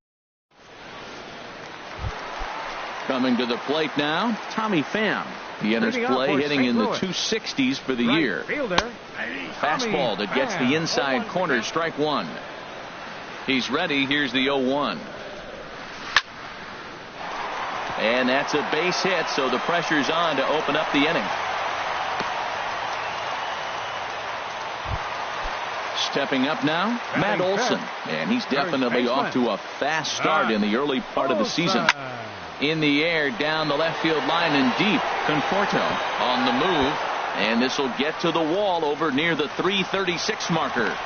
Coming to the plate now, Tommy Pham. He enters play hitting in the 260s for the year. Fastball that gets the inside corner, strike 1. He's ready. Here's the 0-1. And that's a base hit, so the pressure's on to open up the inning. Stepping up now, Matt Olson. And he's definitely off to a fast start in the early part of the season. In the air, down the left field line and deep. Conforto on the move. And this will get to the wall over near the 336 marker.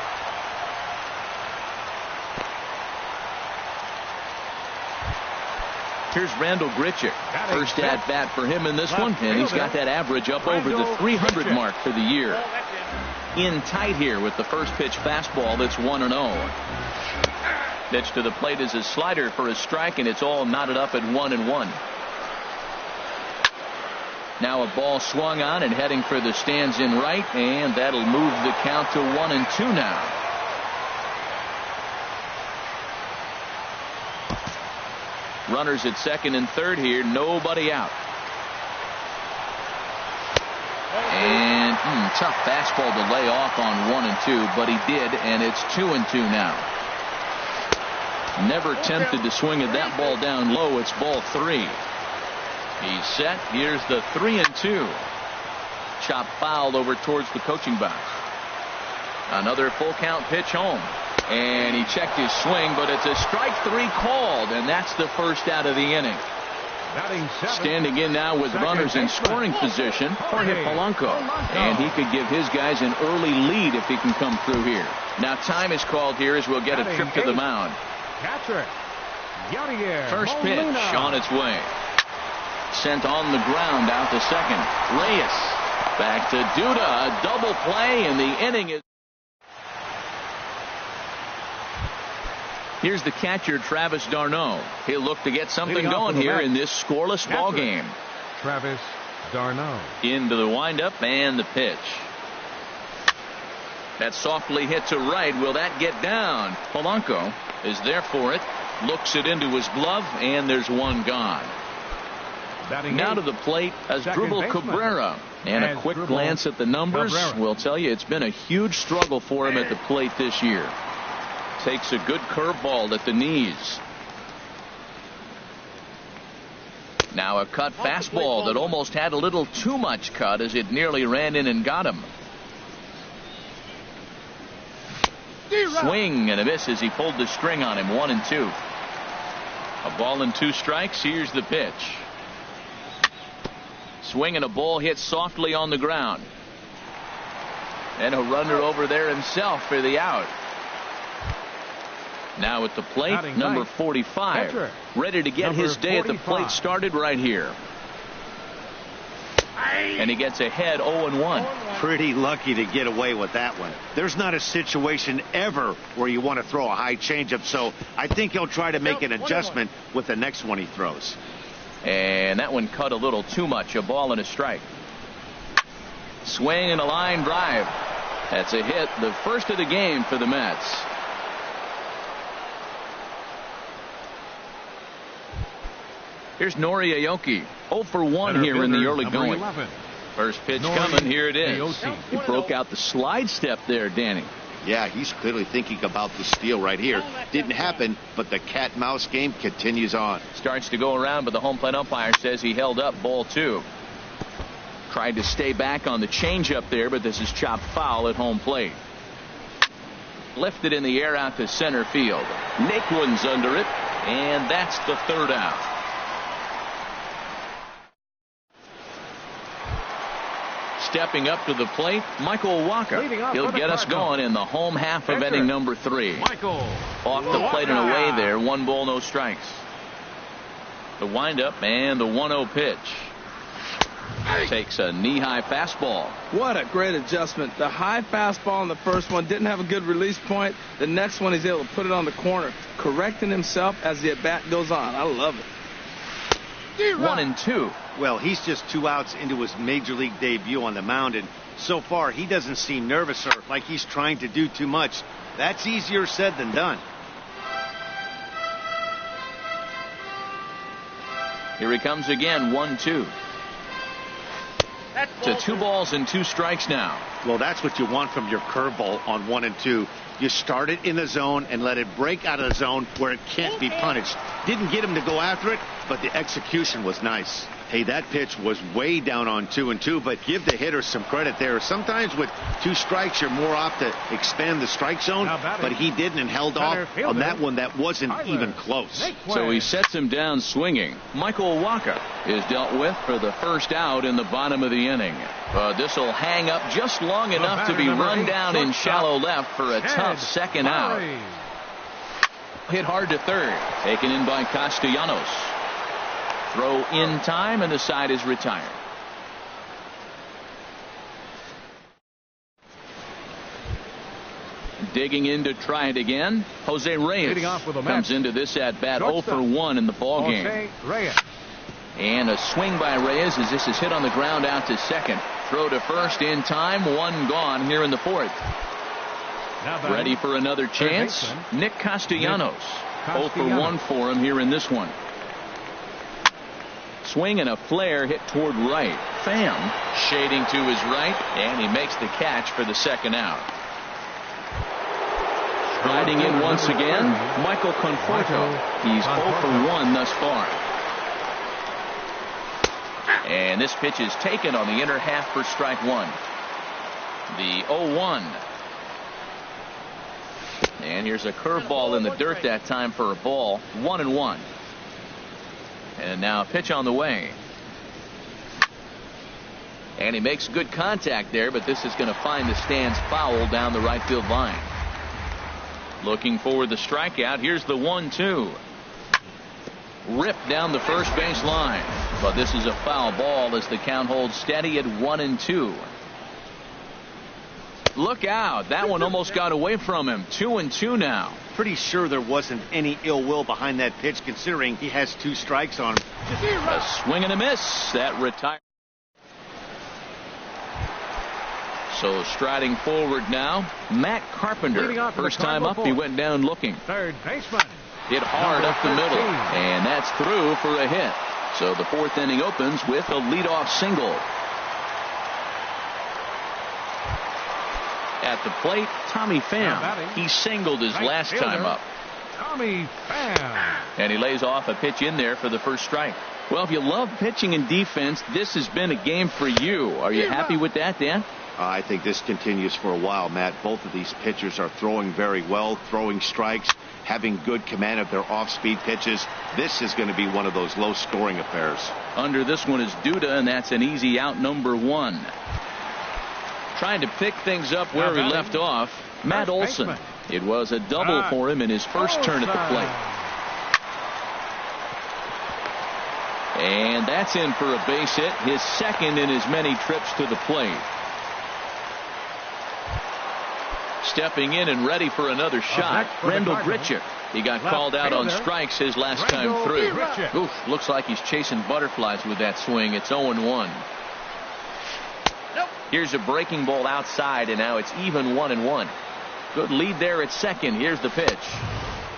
Here's Randall Grichuk. First at bat for him in this one. And he's got that average up over the 300 mark for the year. In tight here with the first pitch fastball that's 1-0. Pitch to the plate is a slider for a strike, and it's all knotted up at 1-1. Now a ball swung on and heading for the stands in right, and that'll move the count to 1-2 now. Runners at second and third here, nobody out. And tough fastball to lay off on 1-2, but he did, and it's 2-2 now. Never tempted to swing at that ball down low. It's ball 3. He's set. Here's the 3-2. Chop foul over towards the coaching box. Another full count pitch home. And he checked his swing, but it's a strike 3 called, and that's the first out of the inning. Standing in now with runners in scoring position, Jorge Polanco. And he could give his guys an early lead if he can come through here. Now time is called here as we'll get a trip to the mound. First pitch on its way. Sent on the ground out to second. Reyes back to Duda. A double play, and the inning is. Here's the catcher, Travis d'Arnaud. He'll look to get something going here in this scoreless ball game. Travis d'Arnaud. Into the windup and the pitch. That softly hit to right. Will that get down? Polanco is there for it. Looks it into his glove, and there's one gone. Now to the plate as Asdrubal Cabrera. And a quick glance at the numbers will tell you it's been a huge struggle for him at the plate this year. Takes a good curveball at the knees. Now a cut fastball that almost had a little too much cut as it nearly ran in and got him. Swing and a miss as he pulled the string on him. 1-2. A ball and 2 strikes. Here's the pitch. Swing and a ball hit softly on the ground. And a runner over there himself for the out. Now at the plate, number 45. Ready to get his day at the plate started right here. And he gets ahead 0-1. Pretty lucky to get away with that one. There's not a situation ever where you want to throw a high changeup, so I think he'll try to make an adjustment with the next one he throws. And that one cut a little too much. A ball and a strike. Swing and a line drive. That's a hit, the first of the game for the Mets. Here's Nori Aoki. 0 for 1 here in the early going. 11. First pitch coming. Here it is. He broke out the slide step there, Danny. Yeah, he's clearly thinking about the steal right here. Didn't happen, but the cat-mouse game continues on. Starts to go around, but the home plate umpire says he held up ball 2. Tried to stay back on the changeup there, but this is chopped foul at home plate. Lifted in the air out to center field. Naquin's under it. And that's the third out. Stepping up to the plate, Michael Walker. He'll get us going in the home half of inning number 3. Michael off the plate and away there. 1 ball, no strikes. The windup and the 1-0 pitch. Takes a knee-high fastball. What a great adjustment. The high fastball on the first one didn't have a good release point. The next one he's able to put it on the corner, correcting himself as the at-bat goes on. I love it. 1-2. Well, he's just 2 outs into his major league debut on the mound, and so far he doesn't seem nervous or like he's trying to do too much. That's easier said than done. Here he comes again. 1-2. To 2 balls and 2 strikes now. Well, that's what you want from your curveball on 1 and 2. You start it in the zone and let it break out of the zone where it can't be punished. Didn't get him to go after it, but the execution was nice. Hey, that pitch was way down on 2 and 2, but give the hitter some credit there. Sometimes with 2 strikes, you're more off to expand the strike zone, but he didn't and held off on that one that wasn't even close. So he sets him down swinging. Michael Walker is dealt with for the first out in the bottom of the inning. But this will hang up just long enough to be run down in shallow left for a tough second out. Hit hard to third. Taken in by Castellanos. Throw in time, and the side is retired. Digging in to try it again, Jose Reyes comes into this at bat 0 for 1 in the ball game. And a swing by Reyes as this is hit on the ground out to second. Throw to first in time. 1 gone here in the 4th. Ready for another chance. Nick Castellanos. 0 for 1 for him here in this one. Swing and a flare hit toward right. Pham shading to his right, and he makes the catch for the second out. Riding in once again, Michael Conforto. He's 0 for 1 thus far. And this pitch is taken on the inner half for strike 1. The 0-1. And here's a curveball in the dirt that time for a ball. 1-1. And now a pitch on the way. And he makes good contact there, but this is going to find the stands foul down the right field line. Looking for the strikeout. Here's the 1-2. Ripped down the first base line. But this is a foul ball as the count holds steady at 1-2. Look out. That one almost got away from him. 2-2 now. Pretty sure there wasn't any ill will behind that pitch, considering he has 2 strikes on him. A swing and a miss. That retired. So striding forward now, Matt Carpenter. First time up, he went down looking. Third baseman. Hit hard up the middle, and that's through for a hit. So the 4th inning opens with a leadoff single. At the plate, Tommy Pham. He singled his last time up. Tommy Pham. And he lays off a pitch in there for the first strike. Well, if you love pitching and defense, this has been a game for you. Are you happy with that, Dan? I think this continues for a while, Matt. Both of these pitchers are throwing very well, throwing strikes, having good command of their off-speed pitches. This is going to be one of those low-scoring affairs. Under this one is Duda, and that's an easy out, number 1. Trying to pick things up where he left off, Matt Olson. It was a double for him in his first turn at the plate. And that's in for a base hit, his second in as many trips to the plate. Stepping in and ready for another shot, Randall Grichuk. He got called out on strikes his last time through. Oof, looks like he's chasing butterflies with that swing. It's 0-1. Here's a breaking ball outside, and now it's even 1-1. Good lead there at second. Here's the pitch.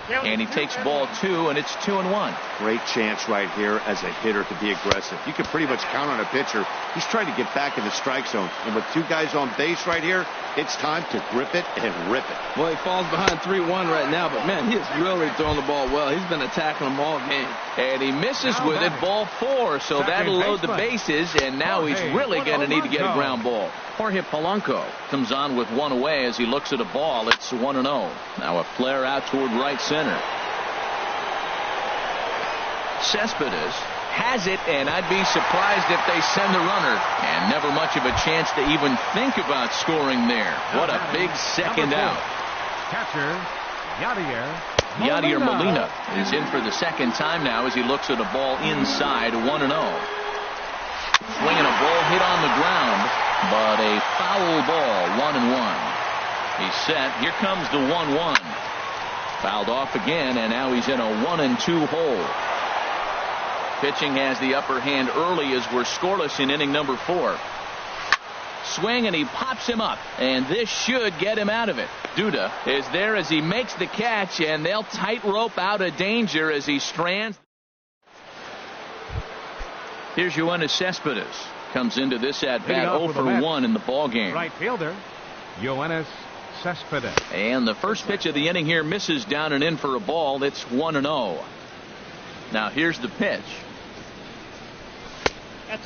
And he takes ball 2, and it's 2-1. Great chance right here as a hitter to be aggressive. You can pretty much count on a pitcher. He's trying to get back in the strike zone. And with 2 guys on base right here, it's time to grip it and rip it. Well, he falls behind 3-1 right now, but man, he is really throwing the ball well. He's been attacking them all game. And he misses with it, ball 4, so that'll load the bases, and now he's really going to need to get a ground ball. Jorge Polanco comes on with 1 away as he looks at a ball. It's 1-0. Now a flare out toward right center. Cespedes has it, and I'd be surprised if they send the runner. And never much of a chance to even think about scoring there. What a big second out. Catcher, Yadier Molina is in for the second time now as he looks at a ball inside 1-0. Swinging a ball hit on the ground, but a foul ball, 1-1. He's set. Here comes the 1-1. Fouled off again, and now he's in a 1-2 hole. Pitching has the upper hand early as we're scoreless in inning number 4. Swing, and he pops him up, and this should get him out of it. Duda is there as he makes the catch, and they'll tightrope out of danger as he strands. Here's Yoenis Cespedes. Comes into this at bat 0 for 1 in the ball game. Right fielder, Yoenis Cespedes. And the first pitch of the inning here misses down and in for a ball. It's 1-0. Now here's the pitch.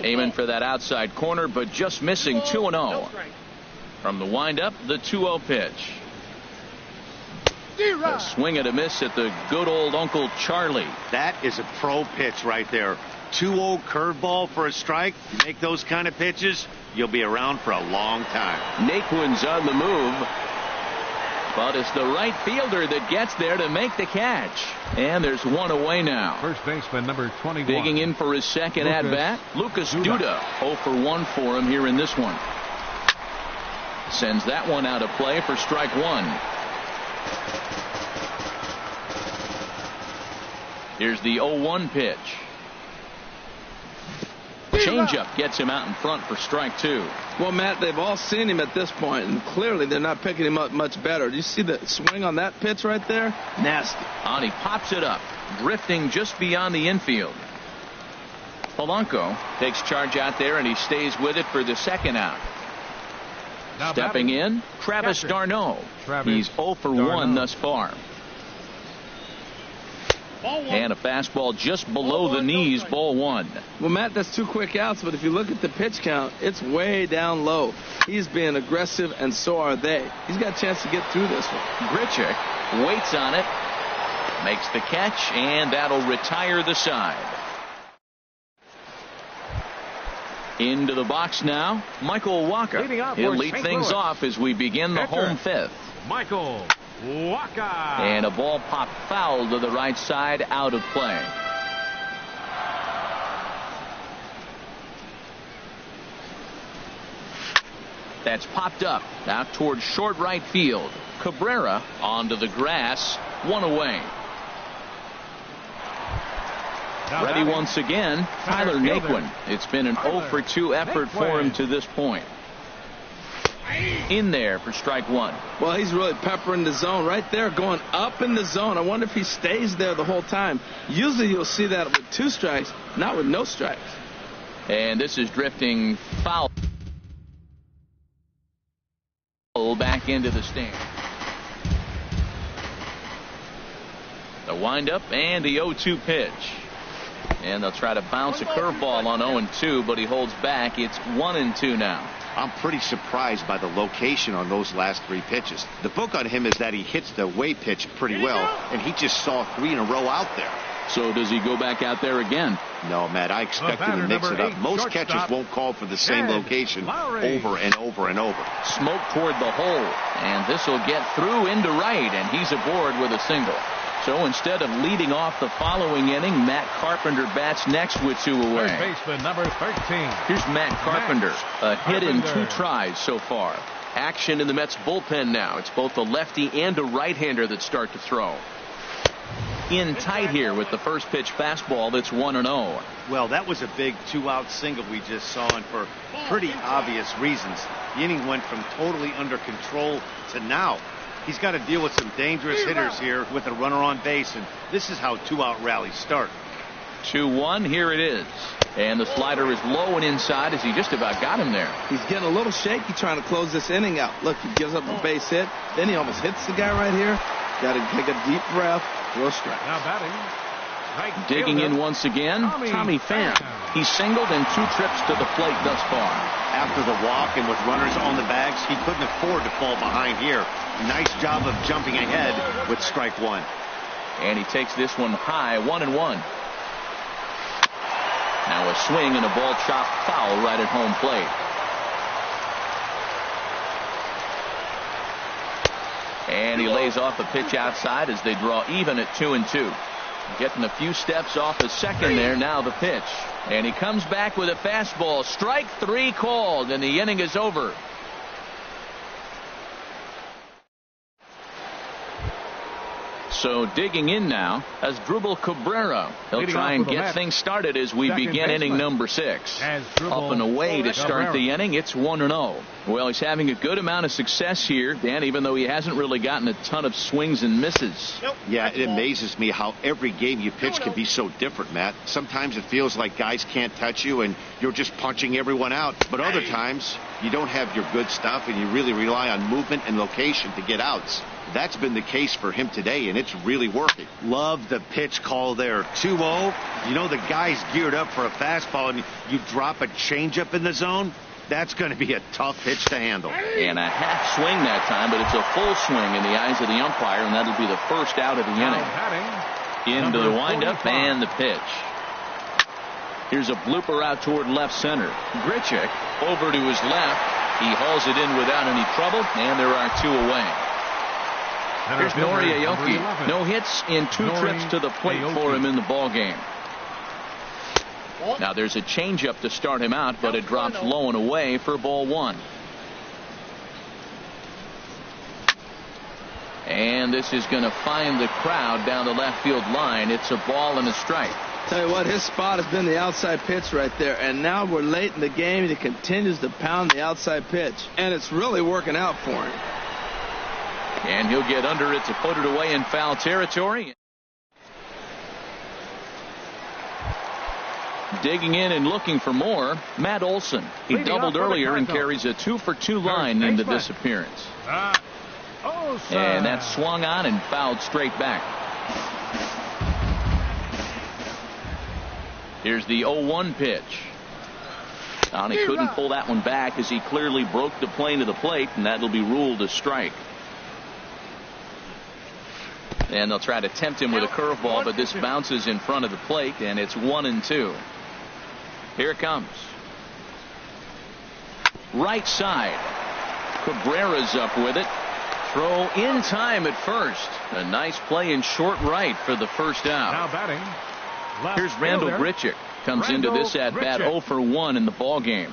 Aiming for that outside corner, but just missing. 2-0. From the windup, the 2-0 pitch. A swing and a miss at the good old Uncle Charlie. That is a pro pitch right there. 2-0 curveball for a strike. You make those kind of pitches, you'll be around for a long time. Naquin's on the move, but it's the right fielder that gets there to make the catch. And there's one away now. First baseman number 21. Digging in for his second at bat, Lucas Duda. 0 for 1 for him here in this one. Sends that one out of play for strike 1. Here's the 0-1 pitch. Changeup gets him out in front for strike 2. Well, Matt, they've all seen him at this point, and clearly they're not picking him up much better. Do you see the swing on that pitch right there? Nasty. And he pops it up, drifting just beyond the infield. Polanco takes charge out there, and he stays with it for the second out. Now stepping in, Travis d'Arnaud. He's 0 for 1 thus far. And a fastball just below the knees, ball 1. Well, Matt, that's 2 quick outs, but if you look at the pitch count, it's way down low. He's being aggressive, and so are they. He's got a chance to get through this one. Grichuk waits on it, makes the catch, and that'll retire the side. Into the box now, Michael Wacha. He'll lead things off as we begin the home 5th. Michael Wacha. And a ball popped foul to the right side, out of play. That's popped up out towards short right field. Cabrera onto the grass, 1 away. Ready once again, Tyler Naquin. It's been an 0 for 2 effort for him to this point. In there for strike 1. Well, he's really peppering the zone right there, going up in the zone. I wonder if he stays there the whole time. Usually you'll see that with 2 strikes, not with no strikes. And this is drifting foul back into the stand. The windup and the 0-2 pitch. And they'll try to bounce a curveball on 0-2, but he holds back. It's 1-2 now. I'm pretty surprised by the location on those last 3 pitches. The book on him is that he hits the way pitch pretty well, and he just saw 3 in a row out there. So does he go back out there again? No, Matt, I expect him to mix it up. Most catchers won't call for the same location over and over and over. Smoke toward the hole, and this will get through into right, and he's aboard with a single. So instead of leading off the following inning, Matt Carpenter bats next with 2 away. Third baseman number 13. Here's Matt Carpenter. A hit in 2 tries so far. Action in the Mets bullpen now. It's both a lefty and a right-hander that start to throw. In tight here with the first pitch fastball. That's 1-0. Well, that was a big 2-out single we just saw, and for pretty obvious reasons. The inning went from totally under control to now. He's got to deal with some dangerous hitters here with a runner on base, and this is how 2-out rallies start. 2-1, here it is. And the slider is low and inside as he just about got him there. He's getting a little shaky trying to close this inning out. Look, he gives up a base hit, then he almost hits the guy right here. Got to take a deep breath, throw a strike. Now batting. Digging in once again, Tommy Pham. He's singled and 2 trips to the plate thus far. After the walk and with runners on the bags, he couldn't afford to fall behind here. Nice job of jumping ahead with strike 1. And he takes this one high, 1-1. Now a swing and a ball chopped foul right at home plate. And he lays off a pitch outside as they draw even at 2-2. Getting a few steps off his second there. Now the pitch. And he comes back with a fastball. Strike 3 called, and the inning is over. So digging in now as Drupal Cabrera. He'll try and get things started as we begin inning number 6. Up and away to start the inning. It's 1-0. Well, he's having a good amount of success here, Dan, even though he hasn't really gotten a ton of swings and misses. Yeah, it amazes me how every game you pitch can be so different, Matt. Sometimes it feels like guys can't touch you and you're just punching everyone out. But other times you don't have your good stuff and you really rely on movement and location to get outs. That's been the case for him today, and it's really working. Love the pitch call there. 2-0. You know the guy's geared up for a fastball, and you drop a changeup in the zone. That's going to be a tough pitch to handle. And a half swing that time, but it's a full swing in the eyes of the umpire, and that'll be the first out of the inning. Into the windup and the pitch. Here's a blooper out toward left center. Grichuk over to his left. He hauls it in without any trouble, and there are 2 away. Here's Nori Aoki. No hits in 2 trips to the plate for him in the ball game. Now there's a changeup to start him out, but it drops low and away for ball 1. And this is going to find the crowd down the left field line. It's a ball and a strike. Tell you what, his spot has been the outside pitch right there, and now we're late in the game and he continues to pound the outside pitch, and it's really working out for him. And he'll get under it to put it away in foul territory. Digging in and looking for more, Matt Olson. He doubled earlier and carries a 2-for-2 line into this appearance. And that swung on and fouled straight back. Here's the 0-1 pitch. And he couldn't pull that one back as he clearly broke the plane of the plate, and that'll be ruled a strike. And they'll try to tempt him with a curveball, but this bounces in front of the plate, and it's 1-2. Here it comes. Right side. Cabrera's up with it. Throw in time at first. A nice play in short right for the first out. Now batting. Here's Randall Grichuk. Comes into this at bat 0 for 1 in the ball game.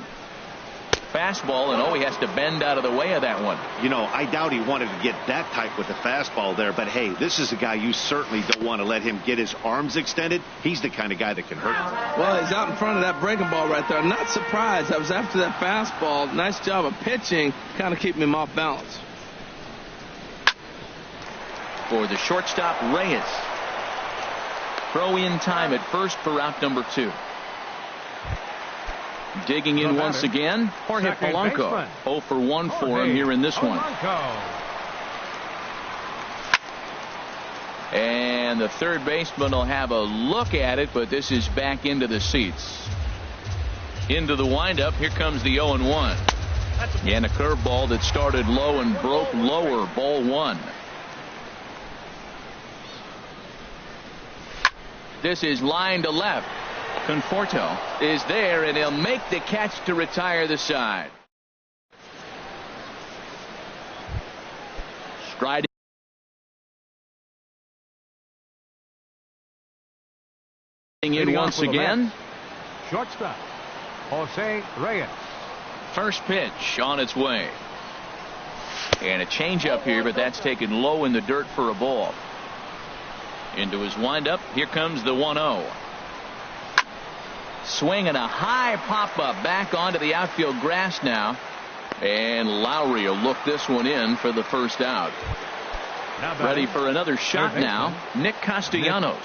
Fastball, and he has to bend out of the way of that one. You know, I doubt he wanted to get that tight with the fastball there, but hey, this is a guy you certainly don't want to let him get his arms extended. He's the kind of guy that can hurt you. Well, he's out in front of that breaking ball right there. I'm not surprised. I was after that fastball. Nice job of pitching, kind of keeping him off balance. For the shortstop, Reyes. Throw in time at first for out number 2. Digging in once again, Jorge Polanco. 0 for 1 for him here in this one. And the third baseman will have a look at it, but this is back into the seats. Into the windup. Here comes the 0-1. And a curveball that started low and broke lower. Ball 1. This is line to left. Conforto is there, and he'll make the catch to retire the side. Striding in once again. Shortstop, Jose Reyes. First pitch on its way. And a changeup here, but that's taken low in the dirt for a ball. Into his windup. Here comes the 1-0. Swing and a high pop-up back onto the outfield grass now. And Lowry will look this one in for the first out. Ready for another shot now. Nick Castellanos.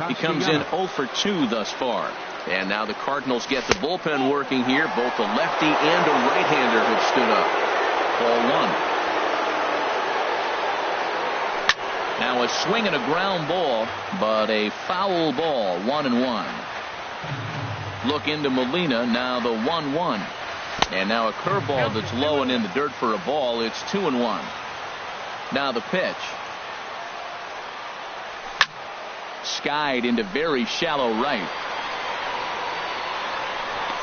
He comes in 0 for 2 thus far. And now the Cardinals get the bullpen working here. Both a lefty and a right-hander have stood up. Ball 1. Now a swing and a ground ball, but a foul ball. 1-1. Look into Molina. Now the 1-1. And now a curveball that's low and in the dirt for a ball. It's 2-1. Now the pitch. Skied into very shallow right.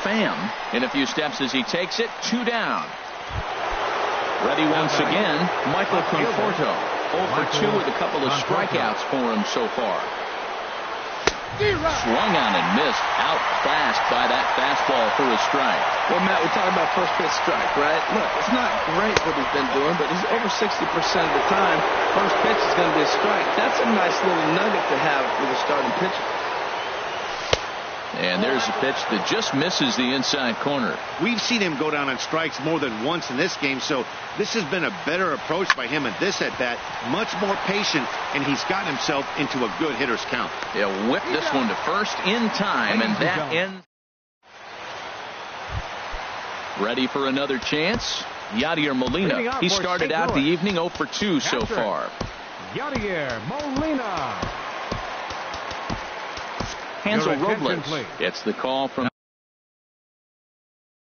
Pham in a few steps as he takes it. 2 down. Ready once again, Michael Conforto. 0 for 2 with a couple of strikeouts for him so far. Swung on and missed. Outclassed by that fastball for a strike. Well, Matt, we're talking about first pitch strike, right? Look, it's not great what he's been doing, but he's over 60% of the time. First pitch is going to be a strike. That's a nice little nugget to have with a starting pitcher. And there's a pitch that just misses the inside corner. We've seen him go down on strikes more than once in this game, so this has been a better approach by him at this at-bat. Much more patient, and he's gotten himself into a good hitter's count. He'll whip this one to first in time, and that ends. Ready for another chance? Yadier Molina. He started out the evening 0 for 2 so far. Yadier Molina. Hansel Robles gets the call from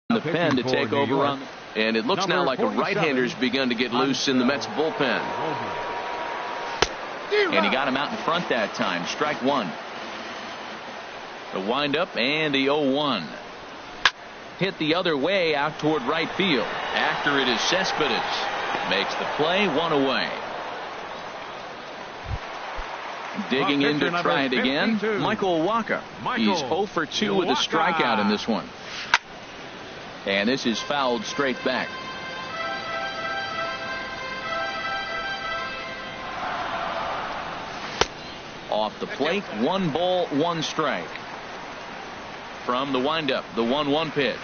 the pen to take over on, and it looks now like a right-hander's begun to get loose in the Mets bullpen. And he got him out in front that time. Strike 1. The windup and the 0-1. Hit the other way out toward right field. After it is Cespedes. Makes the play, 1 away. Digging in to try it again, Michael Wacha. He's 0 for 2 with a strikeout in this one. And this is fouled straight back. Off the plate, 1 ball, 1 strike. From the windup, the 1-1 pitch.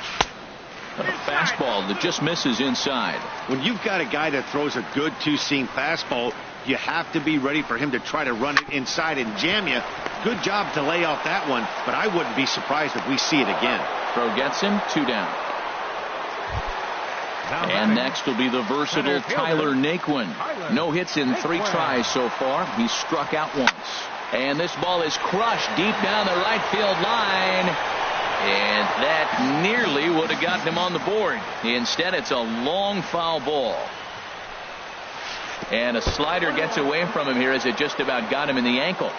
A fastball that just misses inside. When you've got a guy that throws a good two-seam fastball, you have to be ready for him to try to run it inside and jam you. Good job to lay off that one, but I wouldn't be surprised if we see it again. Throw gets him, 2 down. And next will be the versatile Tyler Naquin. No hits in 3 tries so far. He's struck out once. And this ball is crushed deep down the right field line. And that nearly would have gotten him on the board. Instead, it's a long foul ball. And a slider gets away from him here as it just about got him in the ankle.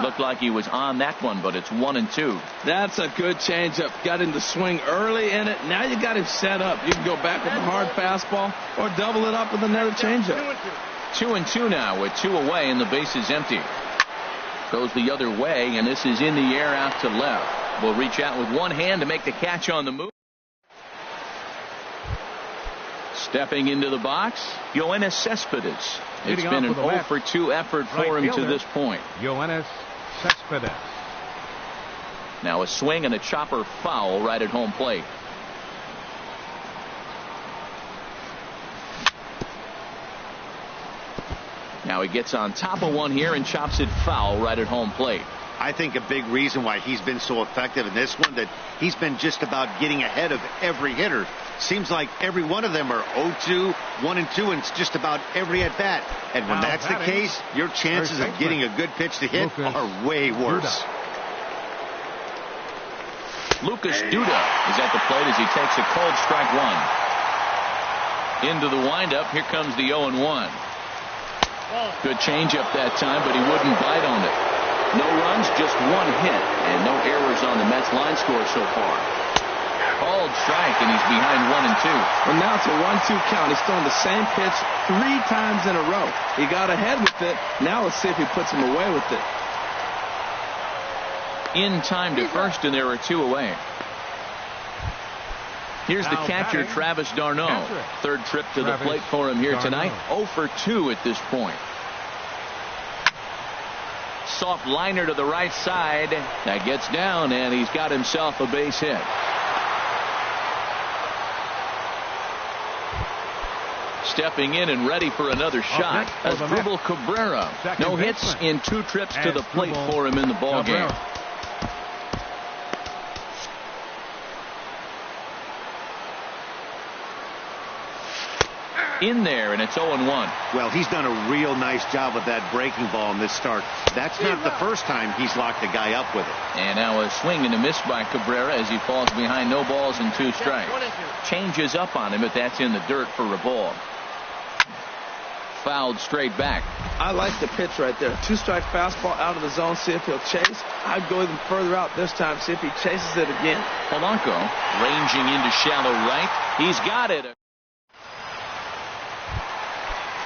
Looked like he was on that one, but it's 1-2. That's a good changeup. Got him to swing early in it. Now you got him set up. You can go back with a hard fastball or double it up with another changeup. 2-2 now with 2 away and the base is empty. Goes the other way, and this is in the air out to left. Will reach out with one hand to make the catch on the move. Stepping into the box, Yoenis Cespedes. It's been an 0 for 2 effort for him to this point. Yoenis Cespedes. Now a swing and a chopper foul right at home plate. Now he gets on top of one here and chops it foul right at home plate. I think a big reason why he's been so effective in this one, that he's been just about getting ahead of every hitter. Seems like every one of them are 0-2, 1-2, and it's just about every at bat. And when that's the case, your chances of getting a good pitch to hit are way worse. Lucas Duda is at the plate as he takes a cold strike 1. Into the windup, here comes the 0-1. Good changeup that time, but he wouldn't bite on it. No runs, just 1 hit, and no errors on the Mets line score so far. Called strike, and he's behind 1-2. Well, now it's a 1-2 count. He's throwing the same pitch 3 times in a row. He got ahead with it. Now let's see if he puts him away with it. In time to first, and there are 2 away. Here's the catcher, Travis d'Arnaud. 3rd trip to the plate for him here tonight. 0 for 2 at this point. Soft liner to the right side. That gets down, and he's got himself a base hit. Stepping in and ready for another shot. Asdrubal Cabrera. No hits in 2 trips to the plate for him in the ballgame. In there, and it's 0-1. Well, he's done a real nice job with that breaking ball in this start. That's not the first time he's locked a guy up with it. And now a swing and a miss by Cabrera as he falls behind, no balls and 2 strikes. Changes up on him, but that's in the dirt for a ball. fouled straight back. I like the pitch right there. 2-strike fastball out of the zone. See if he'll chase. I'd go even further out this time. See if he chases it again. Polanco ranging into shallow right. He's got it.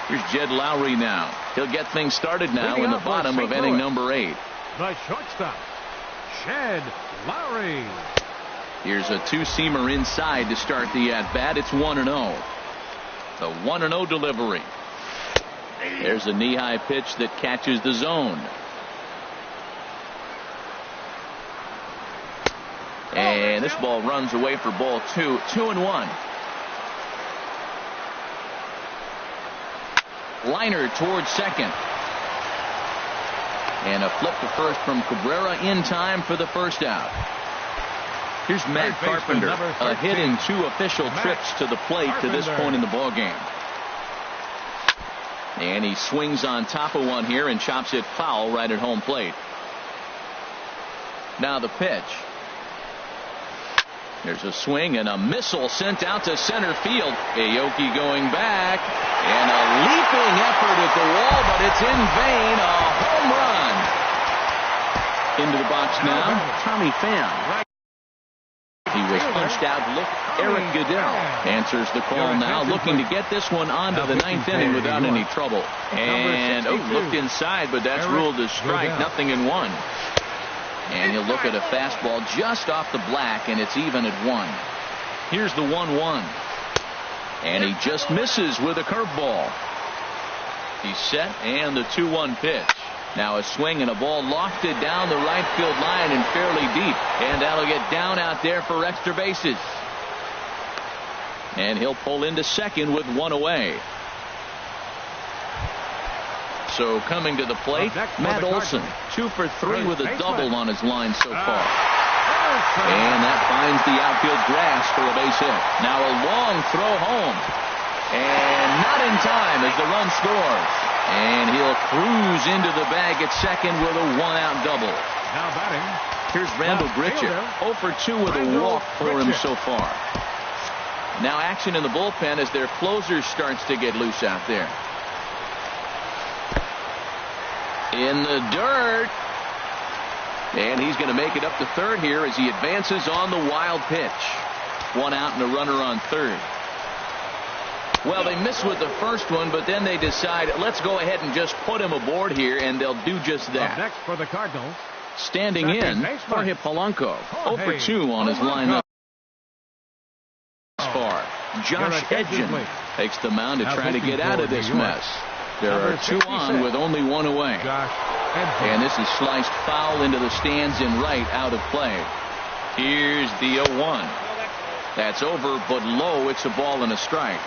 Here's Jed Lowry now. He'll get things started now in the bottom of inning number 8. The shortstop, Jed Lowry. Here's a two-seamer inside to start the at-bat. It's 1-0. The 1-0 delivery. There's a knee-high pitch that catches the zone. And this ball runs away for ball 2. 2-1. Liner towards second. And a flip to first from Cabrera in time for the first out. Here's Matt Carpenter, a hit in 2 official trips to the plate to this point in the ballgame. And he swings on top of one here and chops it foul right at home plate. Now the pitch. There's a swing and a missile sent out to center field. Aoki going back. And a leaping effort at the wall, but it's in vain. A home run. Into the box now, Tommy Pham. He was punched out. Look, Eric Goodell answers the call now, looking to get this one onto the 9th inning without any trouble. And looked inside, but that's ruled a strike. Nothing in 1. And he'll look at a fastball just off the black, and it's even at 1. Here's the 1-1. And he just misses with a curveball. He's set, and the 2-1 pitch. Now a swing and a ball lofted down the right field line and fairly deep. And that'll get down out there for extra bases. And he'll pull into second with 1 away. So coming to the plate, Matt Olson, 2 for 3 with a double on his line so far. And that finds the outfield grass for a base hit. Now a long throw home. And not in time as the run scores. And he'll cruise into the bag at second with a 1-out double. Now batting. Here's Randall Grichuk, 0 for 2 with a walk for him so far. Now action in the bullpen as their closer starts to get loose out there. In the dirt. And he's going to make it up to third here as he advances on the wild pitch. 1 out and a runner on third. Well, they missed with the first one, but then they decide, let's go ahead and just put him aboard here, and they'll do just that. Up next for the Cardinals. Standing in, Jorge Polanco, 0 for 2 on his lineup. As far, Josh Edgen takes the mound to try to get out of this mess. There are 2 on with only 1 away. And this is sliced foul into the stands and right out of play. Here's the 0-1. That's over, but low. It's a ball and a strike.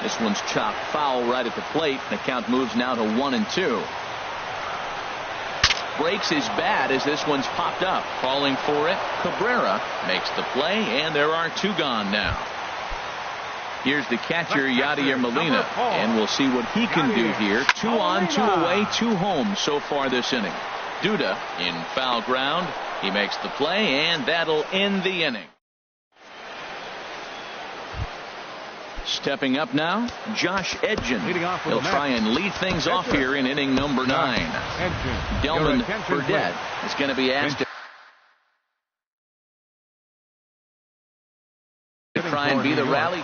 This one's chopped foul right at the plate. The count moves now to 1-2. Breaks his bat as this one's popped up. Falling for it, Cabrera makes the play, and there are 2 gone now. Here's the catcher, Yadier Molina, and we'll see what he can do here. 2 on, 2 away, 2 home so far this inning. Duda in foul ground. He makes the play, and that'll end the inning. Stepping up now, Josh Edgen. He'll try and lead things off here in inning number 9. Delman Burdette is going to be asked to try and be the rally.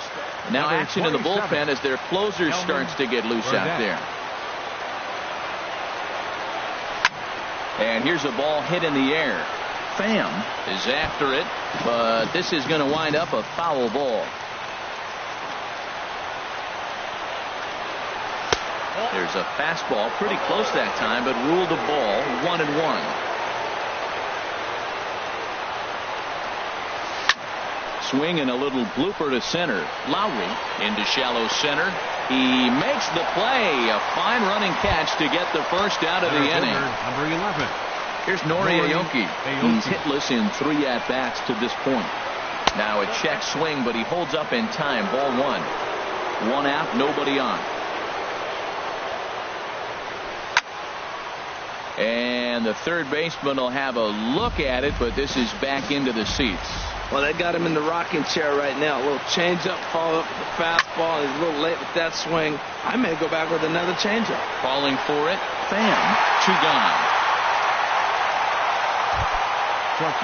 Now action in the bullpen as their closer starts to get loose out there. And here's a ball hit in the air. Pham is after it, but this is going to wind up a foul ball. There's a fastball pretty close that time, but ruled a ball. 1-1. Swing and a little blooper to center. Lowry into shallow center. He makes the play. A fine running catch to get the first out of the inning. Number 11. Here's Nori Aoki. He's hitless in 3 at-bats to this point. Now a check swing, but he holds up in time. Ball 1. 1 out, nobody on. And the third baseman will have a look at it, but this is back into the seats. Well, they got him in the rocking chair right now. A little changeup, follow up with the fastball, and he's a little late with that swing. I may go back with another changeup. Calling for it. Pham. 2 gone.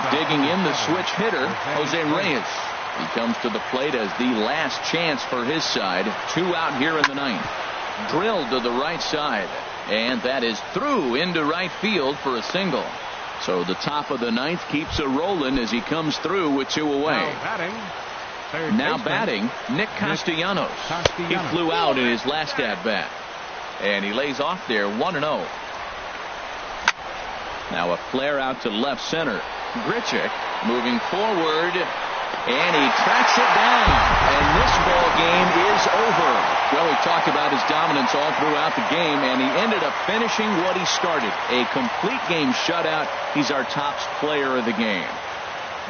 Digging in the switch hitter, Jose Reyes. He comes to the plate as the last chance for his side. 2 out here in the 9th. Drilled to the right side. And that is through into right field for a single. So the top of the 9th keeps it rolling as he comes through with 2 away. Now batting, Nick Castellanos. He flew out in his last at-bat. And he lays off there 1-0. Now a flare out to left center. Grichuk moving forward, and he tracks it down. And this ball game is over. Well, we talked about his dominance all throughout the game, and he ended up finishing what he started. A complete game shutout. He's our top player of the game.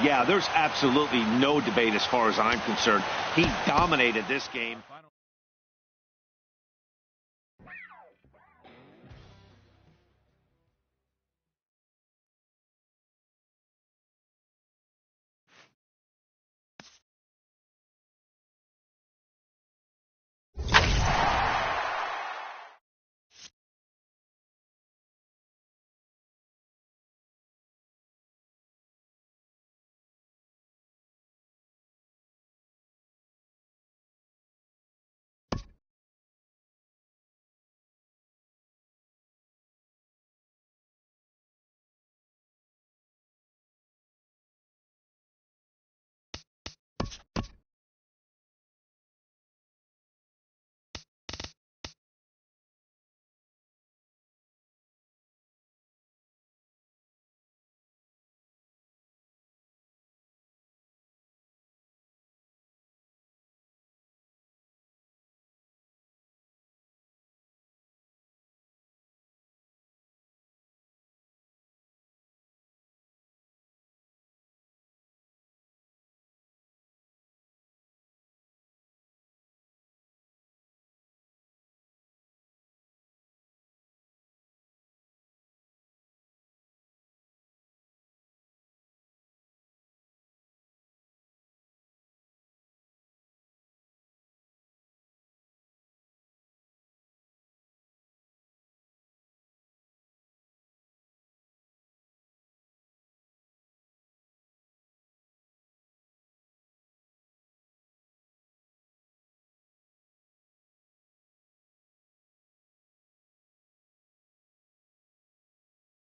Yeah, there's absolutely no debate as far as I'm concerned. He dominated this game.